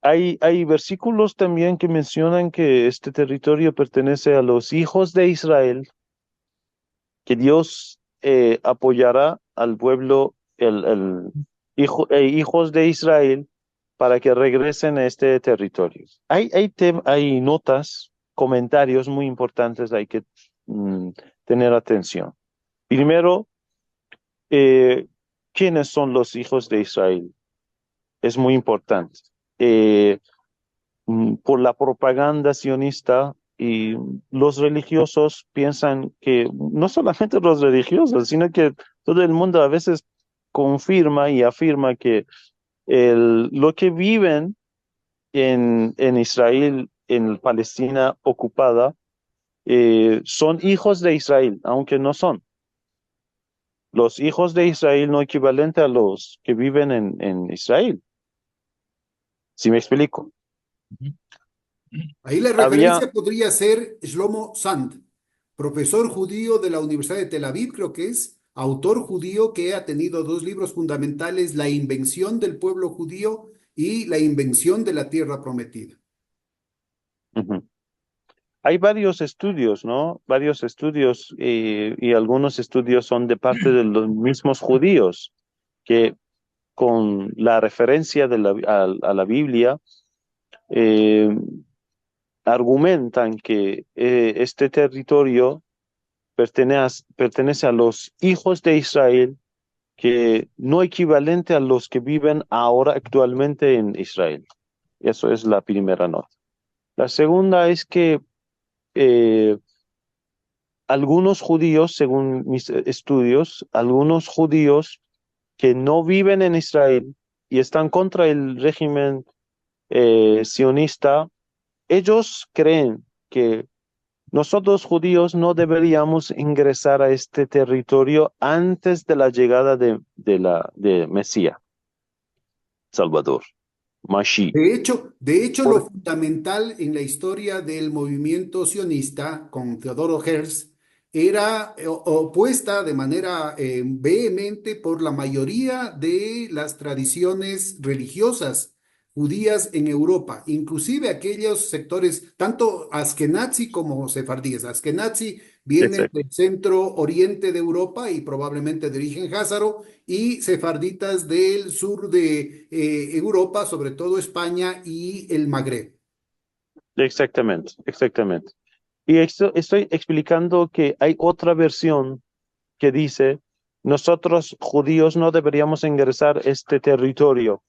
Speaker 2: Hay versículos también que mencionan que este territorio pertenece a los hijos de Israel, que Dios apoyará al pueblo, hijos de Israel, para que regresen a este territorio. Hay notas, comentarios muy importantes, hay que mm, tener atención. Primero, eh, ¿quiénes son los hijos de Israel? Es muy importante. Eh, por la propaganda sionista y los religiosos piensan que, no solamente los religiosos, sino que todo el mundo a veces confirma y afirma que lo que viven en Israel, en Palestina ocupada, son hijos de Israel, aunque no son. Los hijos de Israel no equivalente a los que viven en Israel. ¿Sí me explico?
Speaker 3: Ujú.
Speaker 1: Ahí la
Speaker 2: Había,
Speaker 1: referencia podría ser Shlomo Sand, profesor judío de la Universidad de Tel Aviv, creo que es, autor judío que ha tenido dos libros fundamentales, La invención del pueblo judío y La invención de la tierra prometida.
Speaker 2: ujú. Hay varios estudios, ¿no? Varios estudios y algunos estudios son de parte de los mismos judíos que con la referencia a la Biblia eh, argumentan que este territorio pertenece a los hijos de Israel, que no equivalente a los que viven ahora actualmente en Israel. Eso es la primera nota. La segunda es que eh, algunos judíos, según mis estudios, algunos judíos que no viven en Israel y están contra el régimen sionista, ellos creen que nosotros judíos no deberíamos ingresar a este territorio antes de la llegada de Mesías, Salvador, Mashiach.
Speaker 1: De hecho, lo
Speaker 2: Por-
Speaker 1: fundamental en la historia del movimiento sionista con Teodoro Herzl era opuesta de manera vehemente por la mayoría de las tradiciones religiosas judías en Europa, inclusive aquellos sectores, tanto askenazi como sefardíes. Askenazi vienen
Speaker 2: Exacto.
Speaker 1: del centro oriente de Europa y probablemente de origen házaro, y sefarditas del sur de Europa, sobre todo España y el Magreb.
Speaker 2: Exactamente, exactamente. Y estoy explicando que hay otra versión que dice, nosotros judíos no deberíamos ingresar a este territorio,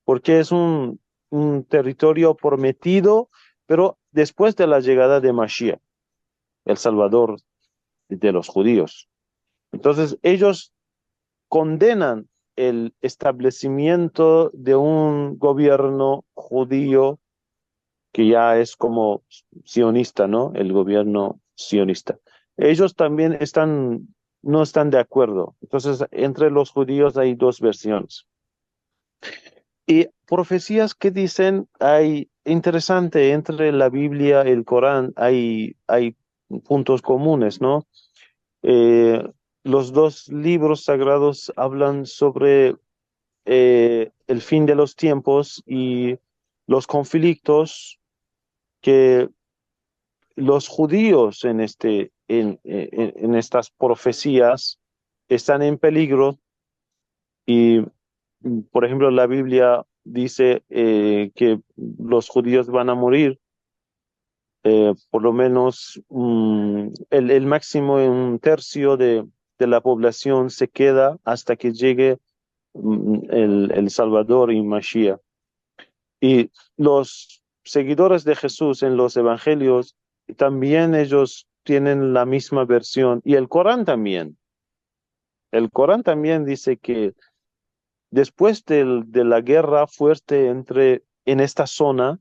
Speaker 2: porque es un territorio prometido, pero después de la llegada de Mashiach, el Salvador de los judíos. Entonces, ellos condenan el establecimiento de un gobierno judío que ya es como sionista, ¿no? El gobierno sionista. Ellos también no están de acuerdo. Entonces, entre los judíos hay dos versiones. Y profecías que dicen, hay interesante, entre la Biblia y el Corán hay puntos comunes, ¿no? Eh, los dos libros sagrados hablan sobre el fin de los tiempos y los conflictos que los judíos en estas profecías están en peligro y, por ejemplo, la Biblia dice que los judíos van a morir, por lo menos el máximo en un tercio de la población se queda hasta que llegue el Salvador y Mashiach. Y los seguidores de Jesús en los evangelios, también ellos tienen la misma versión. Y el Corán también. El Corán también dice que después de la guerra fuerte en esta zona,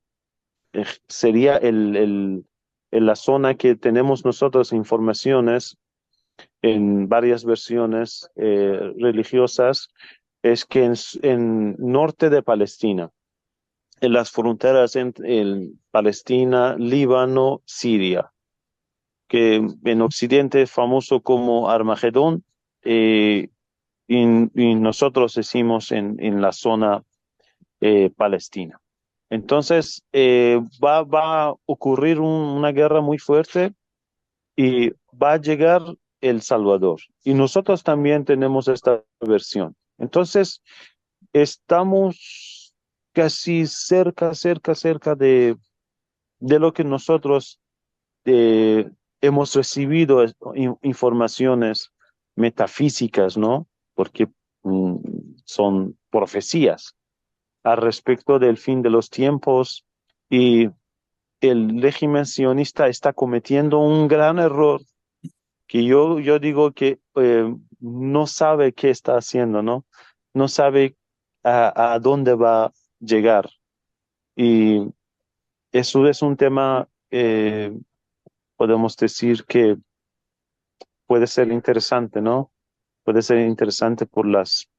Speaker 2: sería en la zona que tenemos nosotros informaciones en varias versiones religiosas, es que en norte de Palestina, en las fronteras entre Palestina, Líbano, Siria, que en Occidente es famoso como Armagedón, eh, y nosotros decimos en la zona palestina. Entonces, va a ocurrir una guerra muy fuerte y va a llegar El Salvador. Y nosotros también tenemos esta versión. Entonces, estamos casi cerca de lo que nosotros hemos recibido informaciones metafísicas, ¿no? Porque mm, son profecías al respecto del fin de los tiempos y el régimen sionista está cometiendo un gran error que yo digo que no sabe qué está haciendo, ¿no? No sabe a dónde va a llegar. Y eso es un tema, podemos decir que puede ser interesante, ¿no? Puede ser interesante por las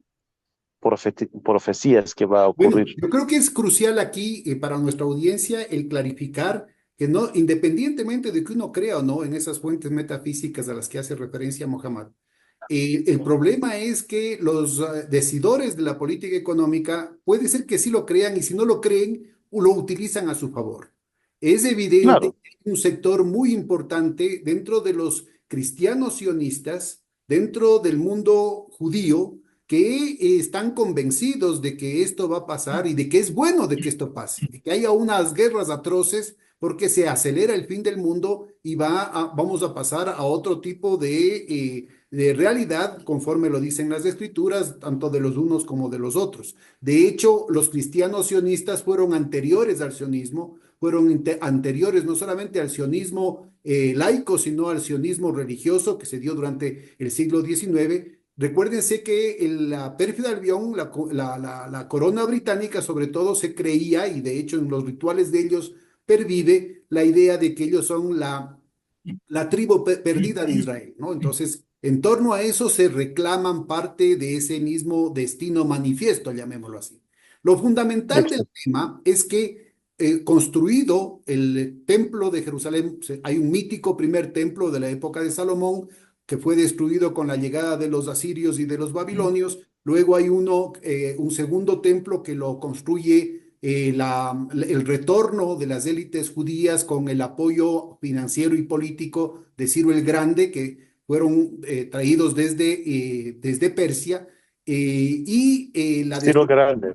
Speaker 2: profecías que va a
Speaker 1: Bueno,
Speaker 2: ocurrir.
Speaker 1: yo creo que es crucial aquí para nuestra audiencia el clarificar que no, independientemente de que uno crea o no en esas fuentes metafísicas a las que hace referencia Mohammed, el problema es que los decidores de la política económica puede ser que sí lo crean, y si no lo creen, lo utilizan a su favor. Es evidente
Speaker 2: Claro,
Speaker 1: que hay un sector muy importante dentro de los cristianos sionistas, dentro del mundo judío, que están convencidos de que esto va a pasar y de que es bueno de que esto pase, de que haya unas guerras atroces porque se acelera el fin del mundo y vamos a pasar a otro tipo de realidad, conforme lo dicen las escrituras, tanto de los unos como de los otros. De hecho, los cristianos sionistas fueron anteriores al sionismo, fueron anteriores no solamente al sionismo laico, sino al sionismo religioso que se dio durante el siglo XIX. Recuérdense que la pérfida Albión, la corona británica sobre todo se creía, y de hecho en los rituales de ellos pervive la idea de que ellos son la tribu perdida de Israel, ¿no? Entonces, en torno a eso se reclaman parte de ese mismo destino manifiesto, llamémoslo así. Lo fundamental del
Speaker 2: Exacto.
Speaker 1: tema es que construido el templo de Jerusalén, hay un mítico primer templo de la época de Salomón que fue destruido con la llegada de los asirios y de los babilonios. Luego hay un segundo templo que lo construye el retorno de las élites judías con el apoyo financiero y político de Ciro el Grande, que fueron traídos desde Persia, la
Speaker 2: Ciro
Speaker 1: destrucción.
Speaker 2: Grande.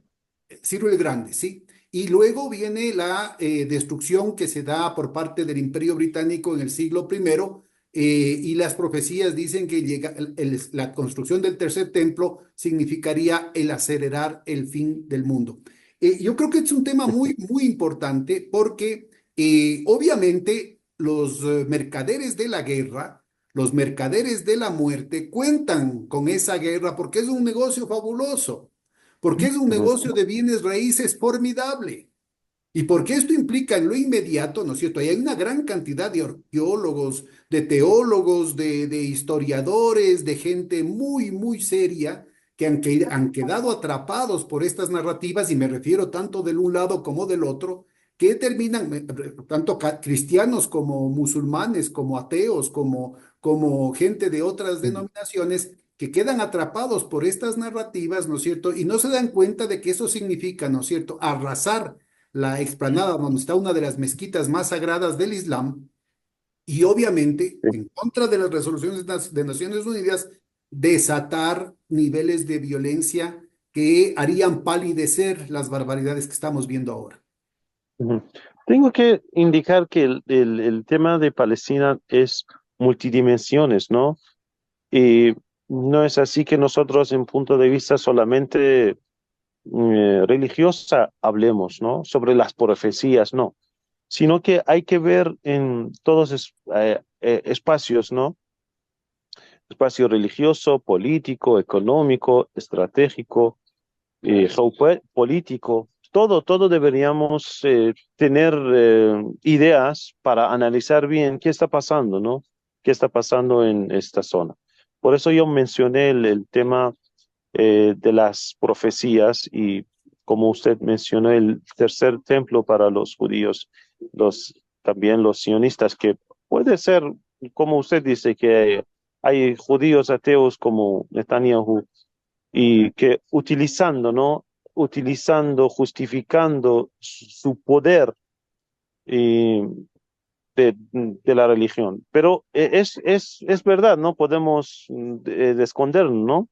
Speaker 1: Ciro el Grande, sí. Y luego viene la destrucción que se da por parte del Imperio Británico en el siglo primero, y las profecías dicen que la construcción del tercer templo significaría el acelerar el fin del mundo. Yo creo que es un tema muy, muy importante porque obviamente los mercaderes de la guerra, los mercaderes de la muerte cuentan con esa guerra porque es un negocio fabuloso, porque es un
Speaker 2: Ujú.
Speaker 1: negocio de bienes raíces formidable. Y porque esto implica en lo inmediato, ¿no es cierto? Y hay una gran cantidad de arqueólogos, de teólogos, de historiadores, de gente muy, muy seria que han quedado atrapados por estas narrativas, y me refiero tanto del un lado como del otro, que terminan, tanto cristianos como musulmanes, como ateos, como gente de otras denominaciones, que quedan atrapados por estas narrativas, ¿no es cierto? Y no se dan cuenta de que eso significa, ¿no es cierto?, arrasar la explanada donde está una de las mezquitas más sagradas del Islam, y obviamente,
Speaker 2: Sí.
Speaker 1: en contra de las resoluciones de Naciones Unidas, desatar niveles de violencia que harían palidecer las barbaridades que estamos viendo ahora.
Speaker 2: Ujú. Tengo que indicar que el tema de Palestina es multidimensiones, ¿no? Y no es así que nosotros en punto de vista solamente religiosa hablemos, ¿no? Sobre las profecías, no, sino que hay que ver en todos espacios, ¿no? Espacio religioso, político, económico, estratégico, geopolítico. Todo deberíamos tener ideas para analizar bien qué está pasando, ¿no? ¿Qué está pasando en esta zona? Por eso yo mencioné el tema de las profecías y como usted mencionó, el tercer templo para los judíos, también los sionistas, que puede ser, como usted dice, que hay judíos ateos como Netanyahu y que utilizando, ¿no? Utilizando, justificando su poder eh, de la religión. Pero es verdad, no podemos de esconder, ¿no?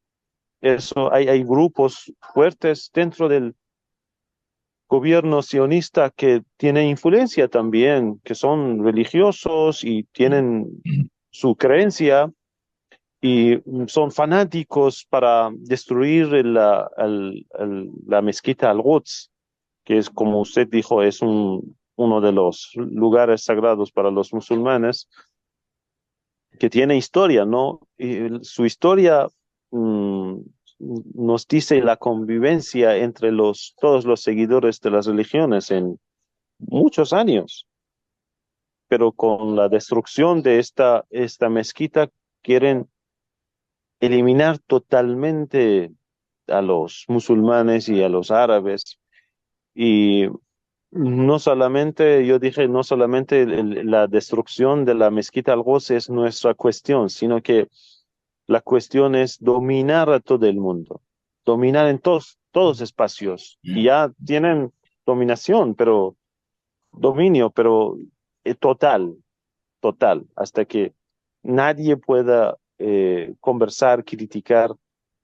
Speaker 2: Eso, hay grupos fuertes dentro del gobierno sionista que tienen influencia también, que son religiosos y tienen su creencia y son fanáticos para destruir la mezquita Al-Quds, que es, como usted dijo, es uno de los lugares sagrados para los musulmanes, que tiene historia, ¿no? Y su historia mm, nos dice la convivencia entre todos los seguidores de las religiones en muchos años, pero con la destrucción de esta mezquita quieren eliminar totalmente a los musulmanes y a los árabes. Y no solamente, yo dije, no solamente la destrucción de la mezquita Al-Quds es nuestra cuestión, sino que la cuestión es dominar a todo el mundo, dominar en todos espacios. Y ya tienen dominación, pero dominio, pero total, total, hasta que nadie pueda conversar, criticar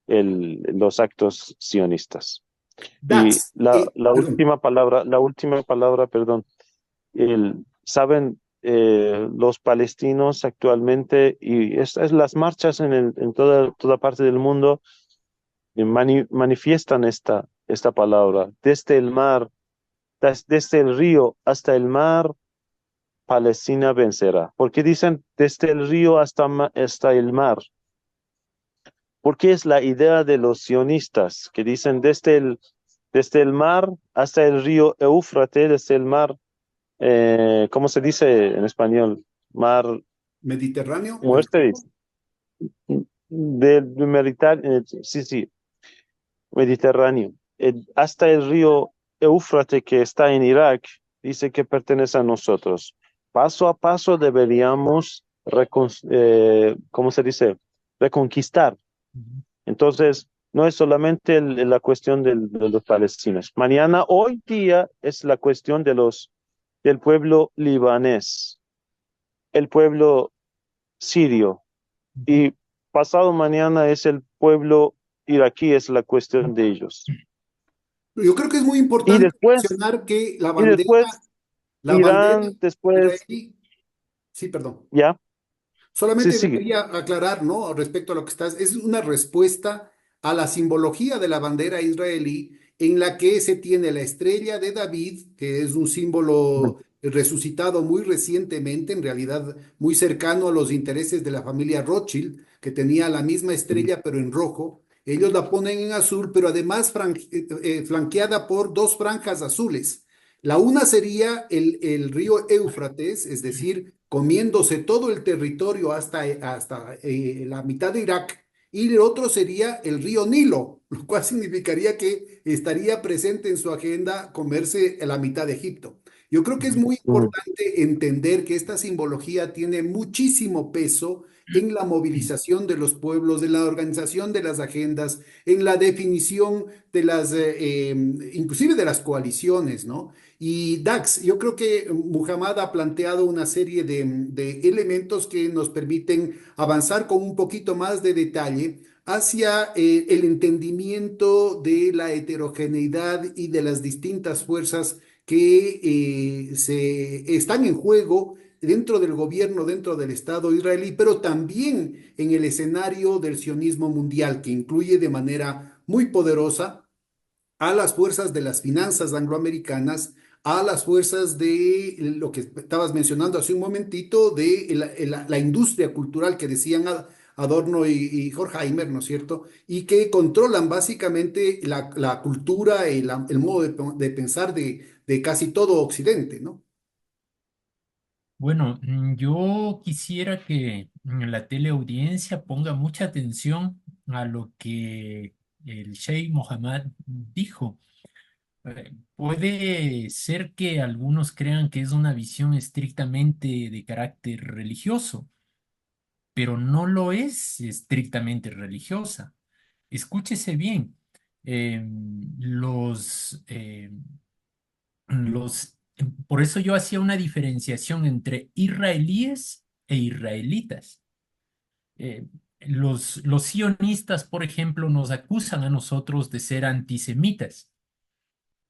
Speaker 2: los actos sionistas. Y
Speaker 1: Perdón.
Speaker 2: la última palabra, perdón, saben los palestinos actualmente, y estas las marchas en toda parte del mundo manifiestan esta palabra. Desde el mar, desde el río hasta el mar, Palestina vencerá. ¿Por qué dicen desde el río hasta el mar? Porque es la idea de los sionistas que dicen desde el mar hasta el río Éufrates, desde el mar, ¿cómo se dice en español? Mar
Speaker 1: Mediterráneo,
Speaker 2: muerte, del Mediterráneo, sí, sí, Mediterráneo. Hasta el río Éufrates que está en Irak, dice que pertenece a nosotros. Paso a paso deberíamos, ¿cómo se dice? Reconquistar.
Speaker 3: Ujú.
Speaker 2: Entonces, no es solamente la cuestión de los palestinos. Mañana, hoy día, es la cuestión del pueblo libanés, el pueblo sirio, y pasado mañana es el pueblo iraquí, es la cuestión de ellos.
Speaker 1: yo creo que es muy
Speaker 2: Y
Speaker 1: importante
Speaker 2: después,
Speaker 1: mencionar que
Speaker 2: y después
Speaker 1: la bandera
Speaker 2: Irán, después,
Speaker 1: israelí, sí, perdón.
Speaker 2: ya, sí,
Speaker 1: Solamente
Speaker 2: sigue.
Speaker 1: quería aclarar, ¿no? Respecto a lo que estás, es una respuesta a la simbología de la bandera israelí en la que se tiene la estrella de David, que es un símbolo resucitado muy recientemente, en realidad muy cercano a los intereses de la familia Rothschild, que tenía la misma estrella pero en rojo. Ellos la ponen en azul, pero además flanqueada por dos franjas azules. La una sería el río Éufrates, es decir, comiéndose todo el territorio hasta la mitad de Irak, y el otro sería el río Nilo, lo cual significaría que estaría presente en su agenda comerse la mitad de Egipto. Yo creo que es muy
Speaker 2: Mm,
Speaker 1: importante entender que esta simbología tiene muchísimo peso en la movilización de los pueblos, en la organización de las agendas, en la definición de inclusive de las coaliciones, ¿no? Y Dax, yo creo que Muhammad ha planteado una serie de elementos que nos permiten avanzar con un poquito más de detalle hacia el entendimiento de la heterogeneidad y de las distintas fuerzas que se están en juego dentro del gobierno, dentro del Estado israelí, pero también en el escenario del sionismo mundial, que incluye de manera muy poderosa a las fuerzas de las finanzas angloamericanas, a las fuerzas de lo que estabas mencionando hace un momentito, de la industria cultural que decían Adorno y Horkheimer, ¿no es cierto? Y que controlan básicamente la cultura y el modo de pensar de casi todo Occidente, ¿no?
Speaker 3: Bueno, yo quisiera que la teleaudiencia ponga mucha atención a lo que el Sheikh Mohammed dijo. Puede ser que algunos crean que es una visión estrictamente de carácter religioso, pero no lo es estrictamente religiosa. Escúchese bien, por eso yo hacía una diferenciación entre israelíes e israelitas. Eh, los sionistas, por ejemplo, nos acusan a nosotros de ser antisemitas,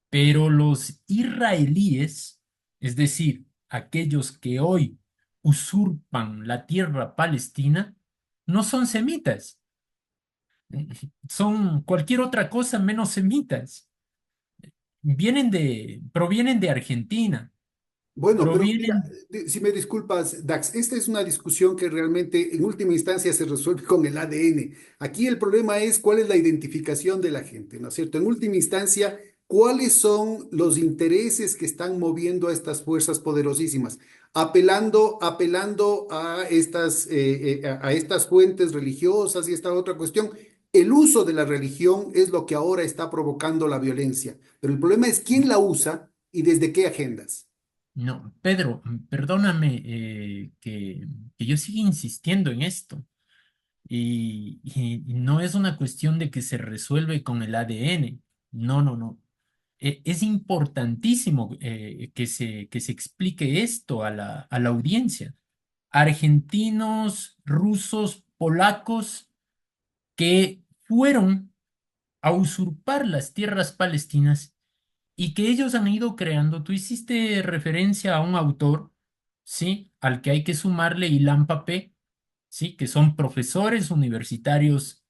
Speaker 3: pero los israelíes, es decir, aquellos que hoy usurpan la tierra palestina, no son semitas, son cualquier otra cosa menos semitas. Provienen de Argentina,
Speaker 1: Bueno, pero mira,
Speaker 3: provienen,
Speaker 1: si me disculpas, Dax, esta es una discusión que realmente en última instancia se resuelve con el ADN. Aquí el problema es cuál es la identificación de la gente, ¿no es cierto? En última instancia, ¿cuáles son los intereses que están moviendo a estas fuerzas poderosísimas? Apelando a estas fuentes religiosas y esta otra cuestión. El uso de la religión es lo que ahora está provocando la violencia, pero el problema es quién la usa y desde qué agendas.
Speaker 3: no, Pedro, perdóname que yo siga insistiendo en esto. Y no es una cuestión de que se resuelve con el ADN. No, no, no. Es importantísimo que se explique esto a a la audiencia. Argentinos, rusos, polacos que fueron a usurpar las tierras palestinas y que ellos han ido creando. Tú hiciste referencia a un autor. ¿sí? Al que hay que sumarle Ilan Pappé, ¿sí? Que son profesores universitarios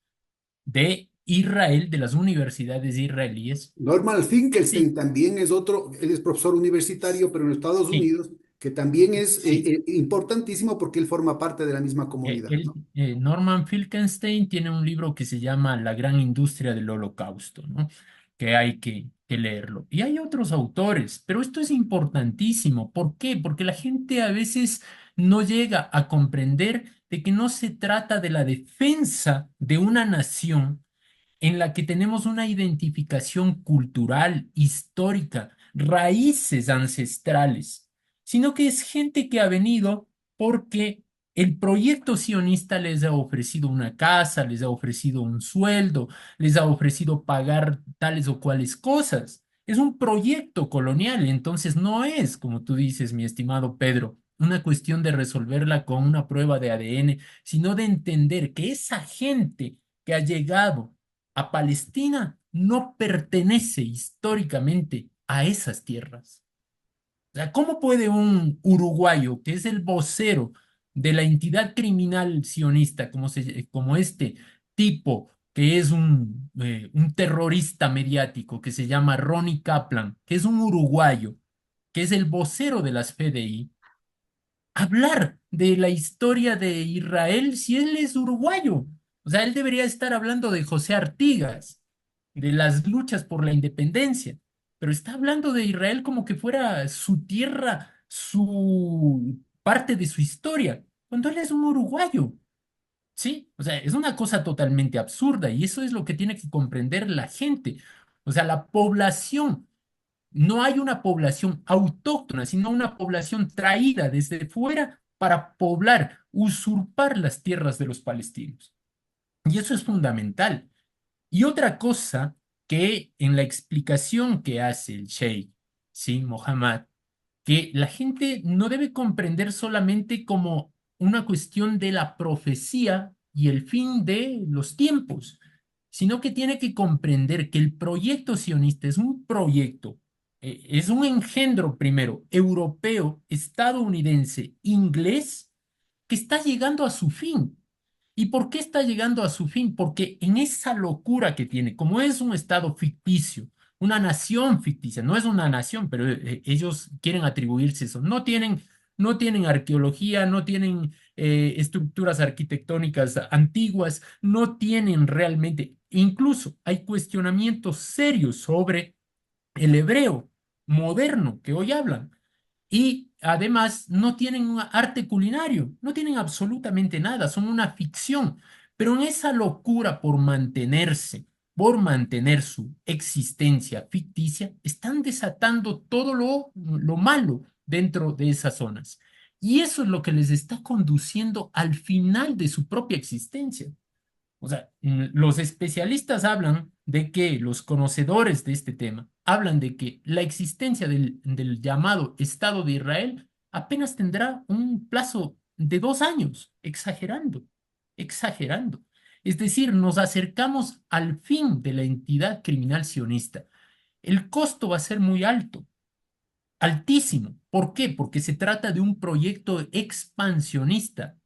Speaker 3: de Israel, de las universidades israelíes.
Speaker 1: Norman
Speaker 3: Sí,
Speaker 1: Finkelstein también es otro, él es profesor universitario, pero en Estados
Speaker 3: sí,
Speaker 1: Unidos, que también es
Speaker 3: sí.
Speaker 1: importantísimo porque él forma parte de la misma comunidad, ¿no?
Speaker 3: Norman Finkelstein tiene un libro que se llama La gran industria del holocausto, ¿no? Que hay que leerlo. Y hay otros autores, pero esto es importantísimo. ¿Por qué? Porque la gente a veces no llega a comprender de que no se trata de la defensa de una nación en la que tenemos una identificación cultural, histórica, raíces ancestrales, sino que es gente que ha venido porque el proyecto sionista les ha ofrecido una casa, les ha ofrecido un sueldo, les ha ofrecido pagar tales o cuales cosas. Es un proyecto colonial, entonces no es, como tú dices, mi estimado Pedro, una cuestión de resolverla con una prueba de ADN, sino de entender que esa gente que ha llegado a Palestina no pertenece históricamente a esas tierras. O sea, ¿cómo puede un uruguayo, que es el vocero de la entidad criminal sionista, como este tipo, que es un terrorista mediático, que se llama Ronnie Kaplan, que es un uruguayo, que es el vocero de las FDI, hablar de la historia de Israel si él es uruguayo? O sea, él debería estar hablando de José Artigas, de las luchas por la independencia, pero está hablando de Israel como que fuera su tierra, su parte de su historia, cuando él es un uruguayo, ¿sí? O sea, es una cosa totalmente absurda y eso es lo que tiene que comprender la gente. O sea, la población, no hay una población autóctona, sino una población traída desde fuera para poblar, usurpar las tierras de los palestinos. Y eso es fundamental. Y otra cosa que en la explicación que hace el Sheikh, ¿sí? Mohammed, que la gente no debe comprender solamente como una cuestión de la profecía y el fin de los tiempos, sino que tiene que comprender que el proyecto sionista es un proyecto, es un engendro primero europeo, estadounidense, inglés, que está llegando a su fin. ¿Y por qué está llegando a su fin? Porque en esa locura que tiene, como es un estado ficticio, una nación ficticia, no es una nación, pero ellos quieren atribuirse eso. No tienen arqueología, no tienen estructuras arquitectónicas antiguas, no tienen realmente, incluso hay cuestionamientos serios sobre el hebreo moderno que hoy hablan. Y además no tienen un arte culinario, no tienen absolutamente nada, son una ficción. Pero en esa locura por mantener su existencia ficticia, están desatando todo lo malo dentro de esas zonas. Y eso es lo que les está conduciendo al final de su propia existencia. O sea, los especialistas hablan de que, los conocedores de este tema, hablan de que la existencia del llamado Estado de Israel apenas tendrá un plazo de 2 años, exagerando, exagerando. Es decir, nos acercamos al fin de la entidad criminal sionista. El costo va a ser muy alto, altísimo. ¿Por qué? Porque se trata de un proyecto expansionista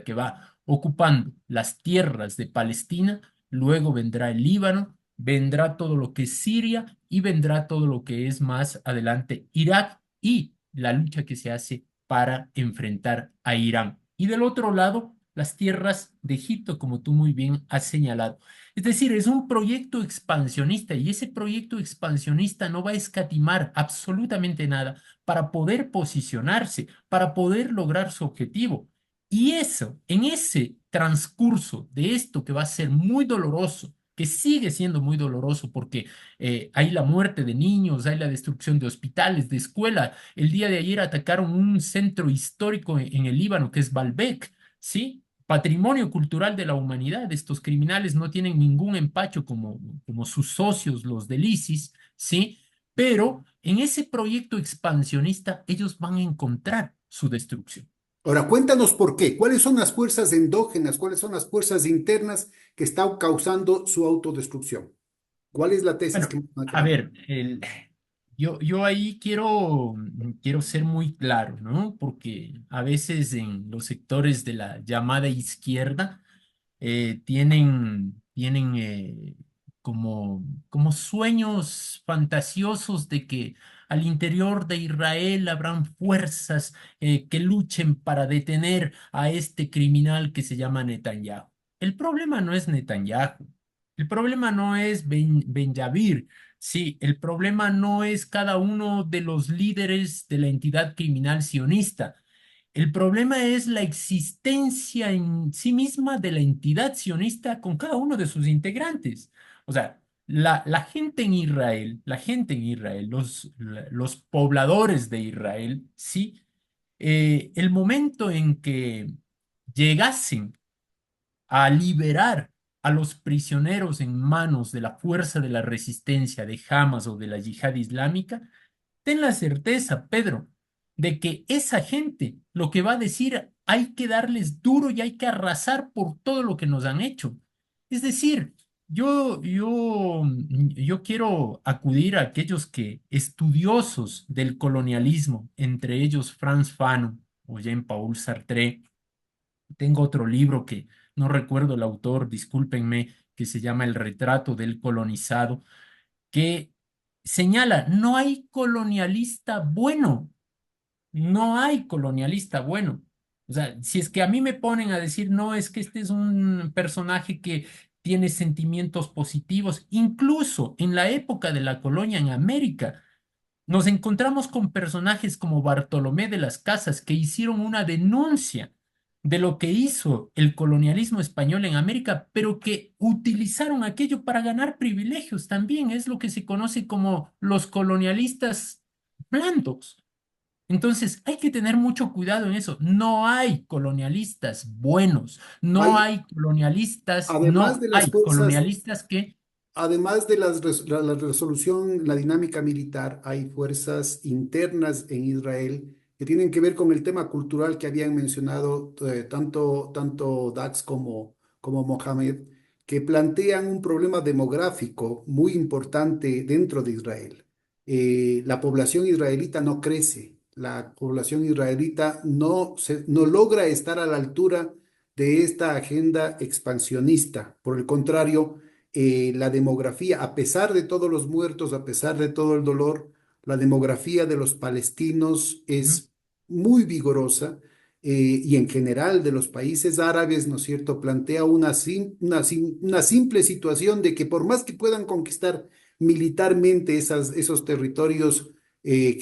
Speaker 3: que va ocupando las tierras de Palestina, luego vendrá el Líbano, vendrá todo lo que es Siria y vendrá todo lo que es más adelante Irak y la lucha que se hace para enfrentar a Irán. Y del otro lado, las tierras de Egipto, como tú muy bien has señalado. Es decir, es un proyecto expansionista y ese proyecto expansionista no va a escatimar absolutamente nada para poder posicionarse, para poder lograr su objetivo. Y eso, en ese transcurso de esto que va a ser muy doloroso, que sigue siendo muy doloroso porque hay la muerte de niños, hay la destrucción de hospitales, de escuelas. El día de ayer atacaron un centro histórico en el Líbano que es Baalbek, ¿sí? Patrimonio cultural de la humanidad. Estos criminales no tienen ningún empacho como sus socios, los del ISIS, ¿sí? Pero en ese proyecto expansionista ellos van a encontrar su destrucción.
Speaker 1: Ahora, cuéntanos por qué. ¿Cuáles son las fuerzas endógenas? ¿Cuáles son las fuerzas internas que están causando su autodestrucción? ¿Cuál es la tesis
Speaker 3: Bueno,
Speaker 1: que
Speaker 3: a
Speaker 1: manejan?
Speaker 3: ver, Yo ahí quiero ser muy claro, ¿no? Porque a veces en los sectores de la llamada izquierda tienen como sueños fantasiosos de que al interior de Israel habrán fuerzas que luchen para detener a este criminal que se llama Netanyahu. El problema no es Netanyahu, el problema no es Ben Gvir. Sí, el problema no es cada uno de los líderes de la entidad criminal sionista. El problema es la existencia en sí misma de la entidad sionista con cada uno de sus integrantes. O sea, la gente en Israel, los pobladores de Israel, sí, el momento en que llegasen a liberar a los prisioneros en manos de la fuerza de la resistencia de Hamas o de la yihad islámica, ten la certeza, Pedro, de que esa gente lo que va a decir hay que darles duro y hay que arrasar por todo lo que nos han hecho. Es decir, yo quiero acudir a aquellos que estudiosos del colonialismo, entre ellos Franz Fanon o Jean-Paul Sartre. Tengo otro libro que no recuerdo el autor, discúlpenme, que se llama El retrato del colonizado, que señala, no hay colonialista bueno, no hay colonialista bueno. O sea, si es que a mí me ponen a decir, no, es que este es un personaje que tiene sentimientos positivos, incluso en la época de la colonia en América, nos encontramos con personajes como Bartolomé de las Casas que hicieron una denuncia de lo que hizo el colonialismo español en América, pero que utilizaron aquello para ganar privilegios también. Es lo que se conoce como los colonialistas blandos. Entonces, hay que tener mucho cuidado en eso. No hay colonialistas buenos,
Speaker 1: Hay, además
Speaker 3: no
Speaker 1: de las
Speaker 3: hay
Speaker 1: fuerzas
Speaker 3: colonialistas que...
Speaker 1: Además de la resolución, la dinámica militar, hay fuerzas internas en Israel que tienen que ver con el tema cultural que habían mencionado tanto Dax como Mohamed, que plantean un problema demográfico muy importante dentro de Israel. La población israelita no crece, la población israelita no logra estar a la altura de esta agenda expansionista. Por el contrario, la demografía, a pesar de todos los muertos, a pesar de todo el dolor, la demografía de los palestinos
Speaker 3: Ujú,
Speaker 1: es muy vigorosa, y en general de los países árabes, ¿no es cierto?, plantea una simple situación de que por más que puedan conquistar militarmente esos territorios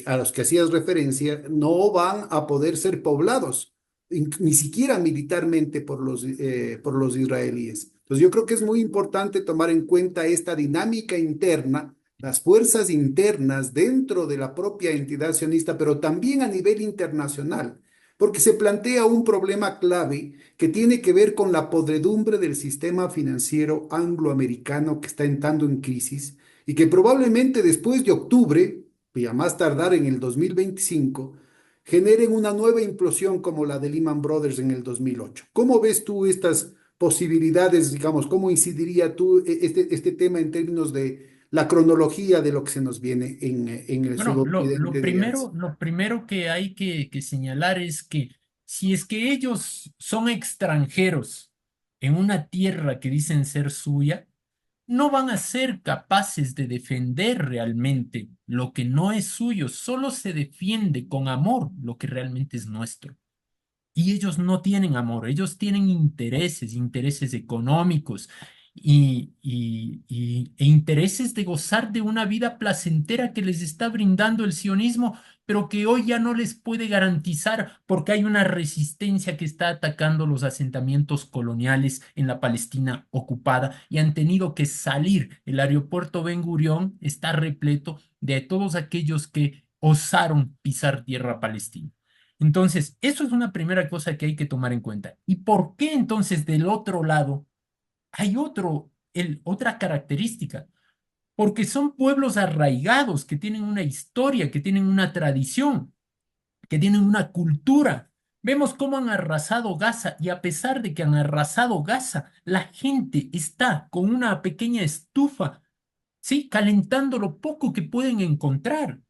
Speaker 1: a los que hacías referencia, no van a poder ser poblados, ni siquiera militarmente por los israelíes. Entonces yo creo que es muy importante tomar en cuenta esta dinámica interna, las fuerzas internas dentro de la propia entidad sionista, pero también a nivel internacional, porque se plantea un problema clave que tiene que ver con la podredumbre del sistema financiero angloamericano que está entrando en crisis y que probablemente después de octubre, y a más tardar en el 2025, generen una nueva implosión como la de Lehman Brothers en el 2008. ¿Cómo ves tú estas posibilidades, digamos, cómo incidiría tú este tema en términos de la cronología de lo que se nos viene en el
Speaker 3: Bueno,
Speaker 1: sudoccidente de Asia?
Speaker 3: lo primero que hay que señalar es que si es que ellos son extranjeros en una tierra que dicen ser suya, no van a ser capaces de defender realmente lo que no es suyo, solo se defiende con amor lo que realmente es nuestro. Y ellos no tienen amor, ellos tienen intereses, intereses económicos e intereses de gozar de una vida placentera que les está brindando el sionismo, pero que hoy ya no les puede garantizar porque hay una resistencia que está atacando los asentamientos coloniales en la Palestina ocupada y han tenido que salir. El aeropuerto Ben Gurión está repleto de todos aquellos que osaron pisar tierra palestina. Entonces, eso es una primera cosa que hay que tomar en cuenta. ¿Y por qué entonces del otro lado hay otra característica? Porque son pueblos arraigados que tienen una historia, que tienen una tradición, que tienen una cultura. Vemos cómo han arrasado Gaza y a pesar de que han arrasado Gaza, la gente está con una pequeña estufa, ¿sí? Calentando lo poco que pueden encontrar.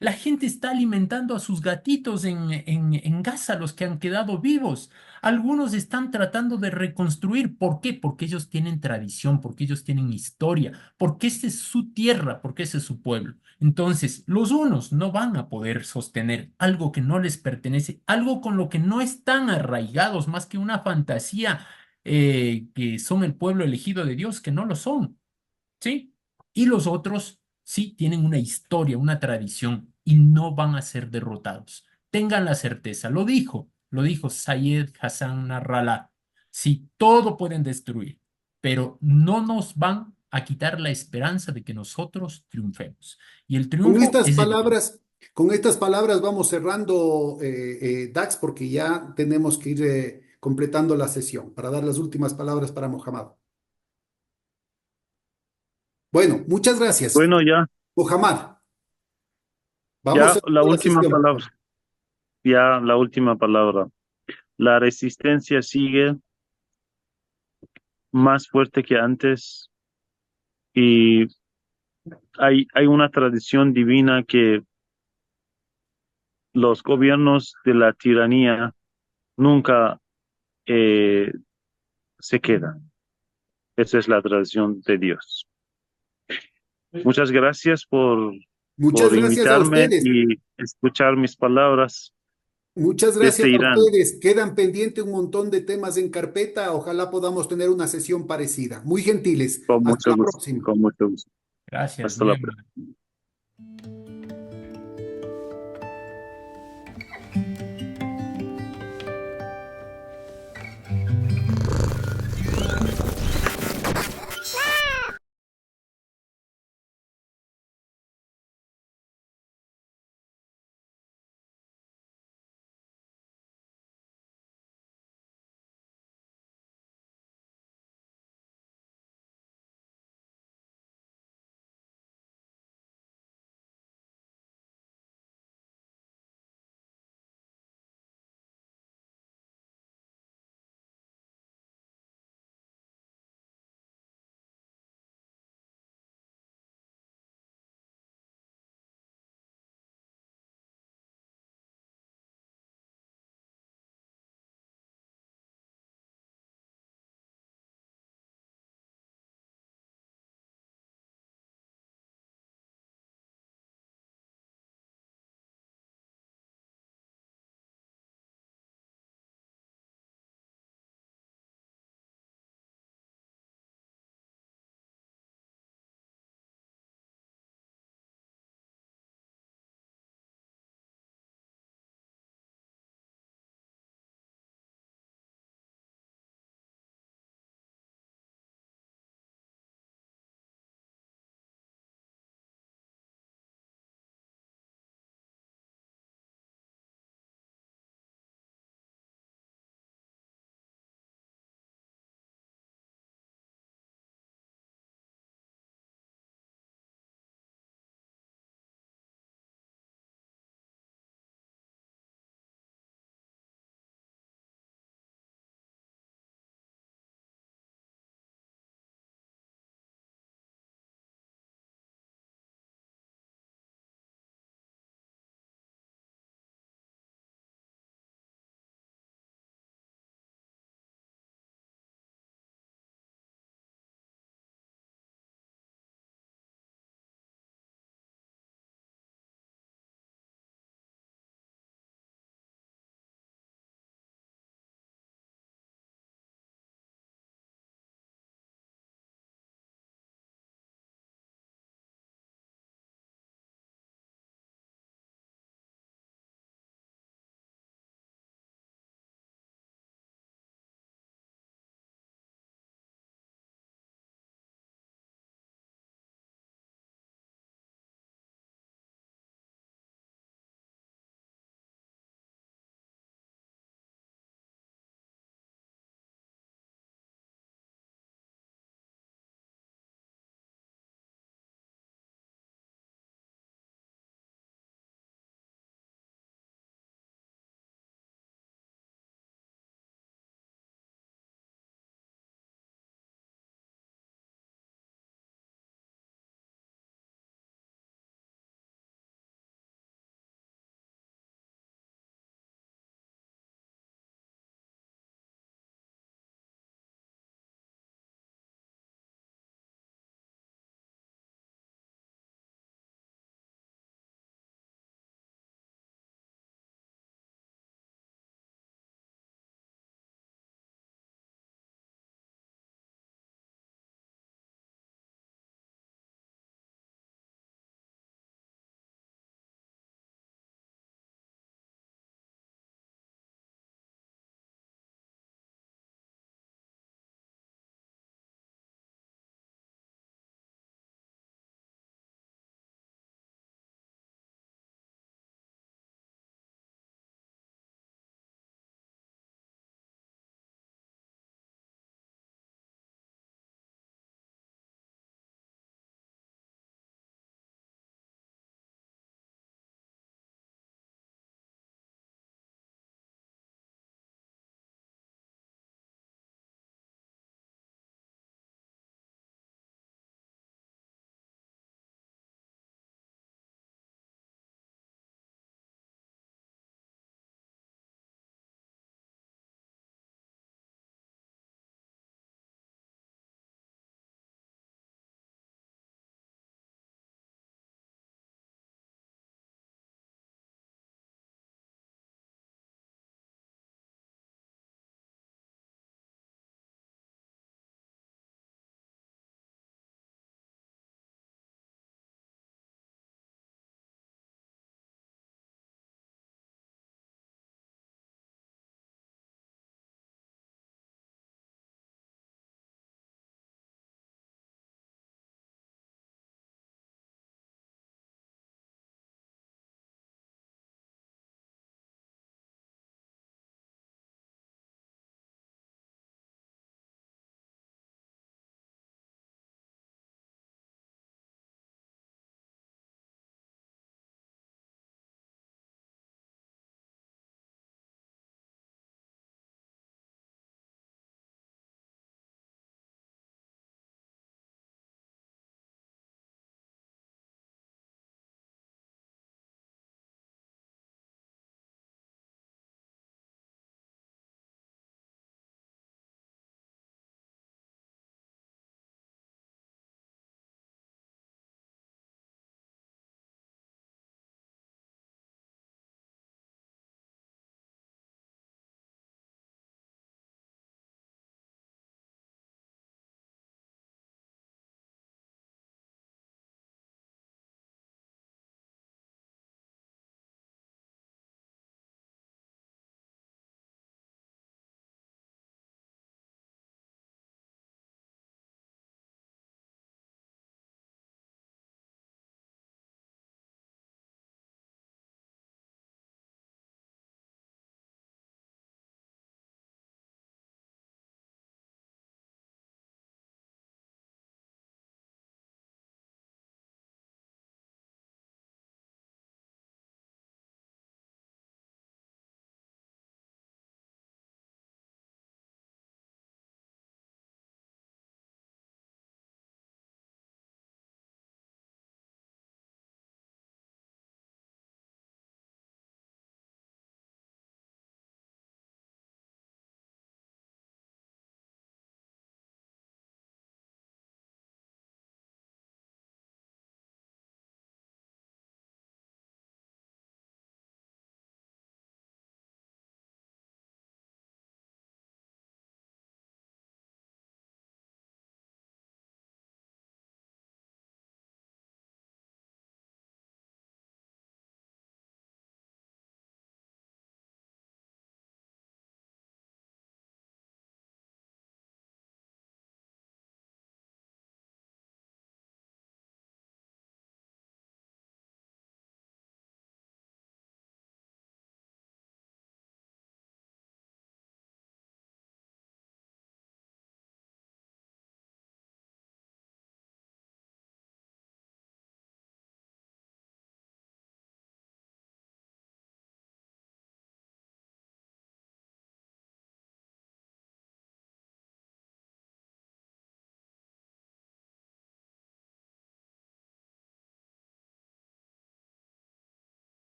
Speaker 3: La gente está alimentando a sus gatitos en Gaza, los que han quedado vivos. Algunos están tratando de reconstruir. ¿Por qué? Porque ellos tienen tradición, porque ellos tienen historia, porque esa es su tierra, porque ese es su pueblo. Entonces, los unos no van a poder sostener algo que no les pertenece, algo con lo que no están arraigados, más que una fantasía, que son el pueblo elegido de Dios, que no lo son. ¿Sí? Y los otros sí tienen una historia, una tradición y no van a ser derrotados. Tengan la certeza, lo dijo Sayed Hassan Nasrallah. Sí, todo pueden destruir, pero no nos van a quitar la esperanza de que nosotros triunfemos. Y el
Speaker 1: Con
Speaker 3: triunfo
Speaker 1: estas
Speaker 3: es de Dios.
Speaker 1: palabras, con estas palabras vamos cerrando, Dax, porque ya tenemos que ir completando la sesión para dar las últimas palabras para Mohammad. Bueno, muchas gracias,
Speaker 2: Bueno, ya,
Speaker 1: Mohammad. Vamos
Speaker 2: ya la
Speaker 1: cerrando la
Speaker 2: última
Speaker 1: sesión.
Speaker 2: palabra, ya la última palabra. La resistencia sigue más fuerte que antes y hay una tradición divina que los gobiernos de la tiranía nunca eh, se quedan. Esa es la tradición de Dios. Muchas gracias
Speaker 1: Muchas
Speaker 2: por
Speaker 1: gracias a
Speaker 2: invitarme
Speaker 1: ustedes.
Speaker 2: y escuchar mis palabras
Speaker 1: Muchas
Speaker 2: desde
Speaker 1: gracias a
Speaker 2: Irán.
Speaker 1: ustedes. Quedan pendientes un montón de temas en carpeta. Ojalá podamos tener una sesión parecida. Muy gentiles.
Speaker 2: Con
Speaker 1: Hasta
Speaker 2: mucho
Speaker 1: la
Speaker 2: gusto,
Speaker 1: próxima.
Speaker 2: con mucho gusto.
Speaker 3: Gracias,
Speaker 2: Hasta
Speaker 3: muy
Speaker 2: la
Speaker 3: amable.
Speaker 2: próxima.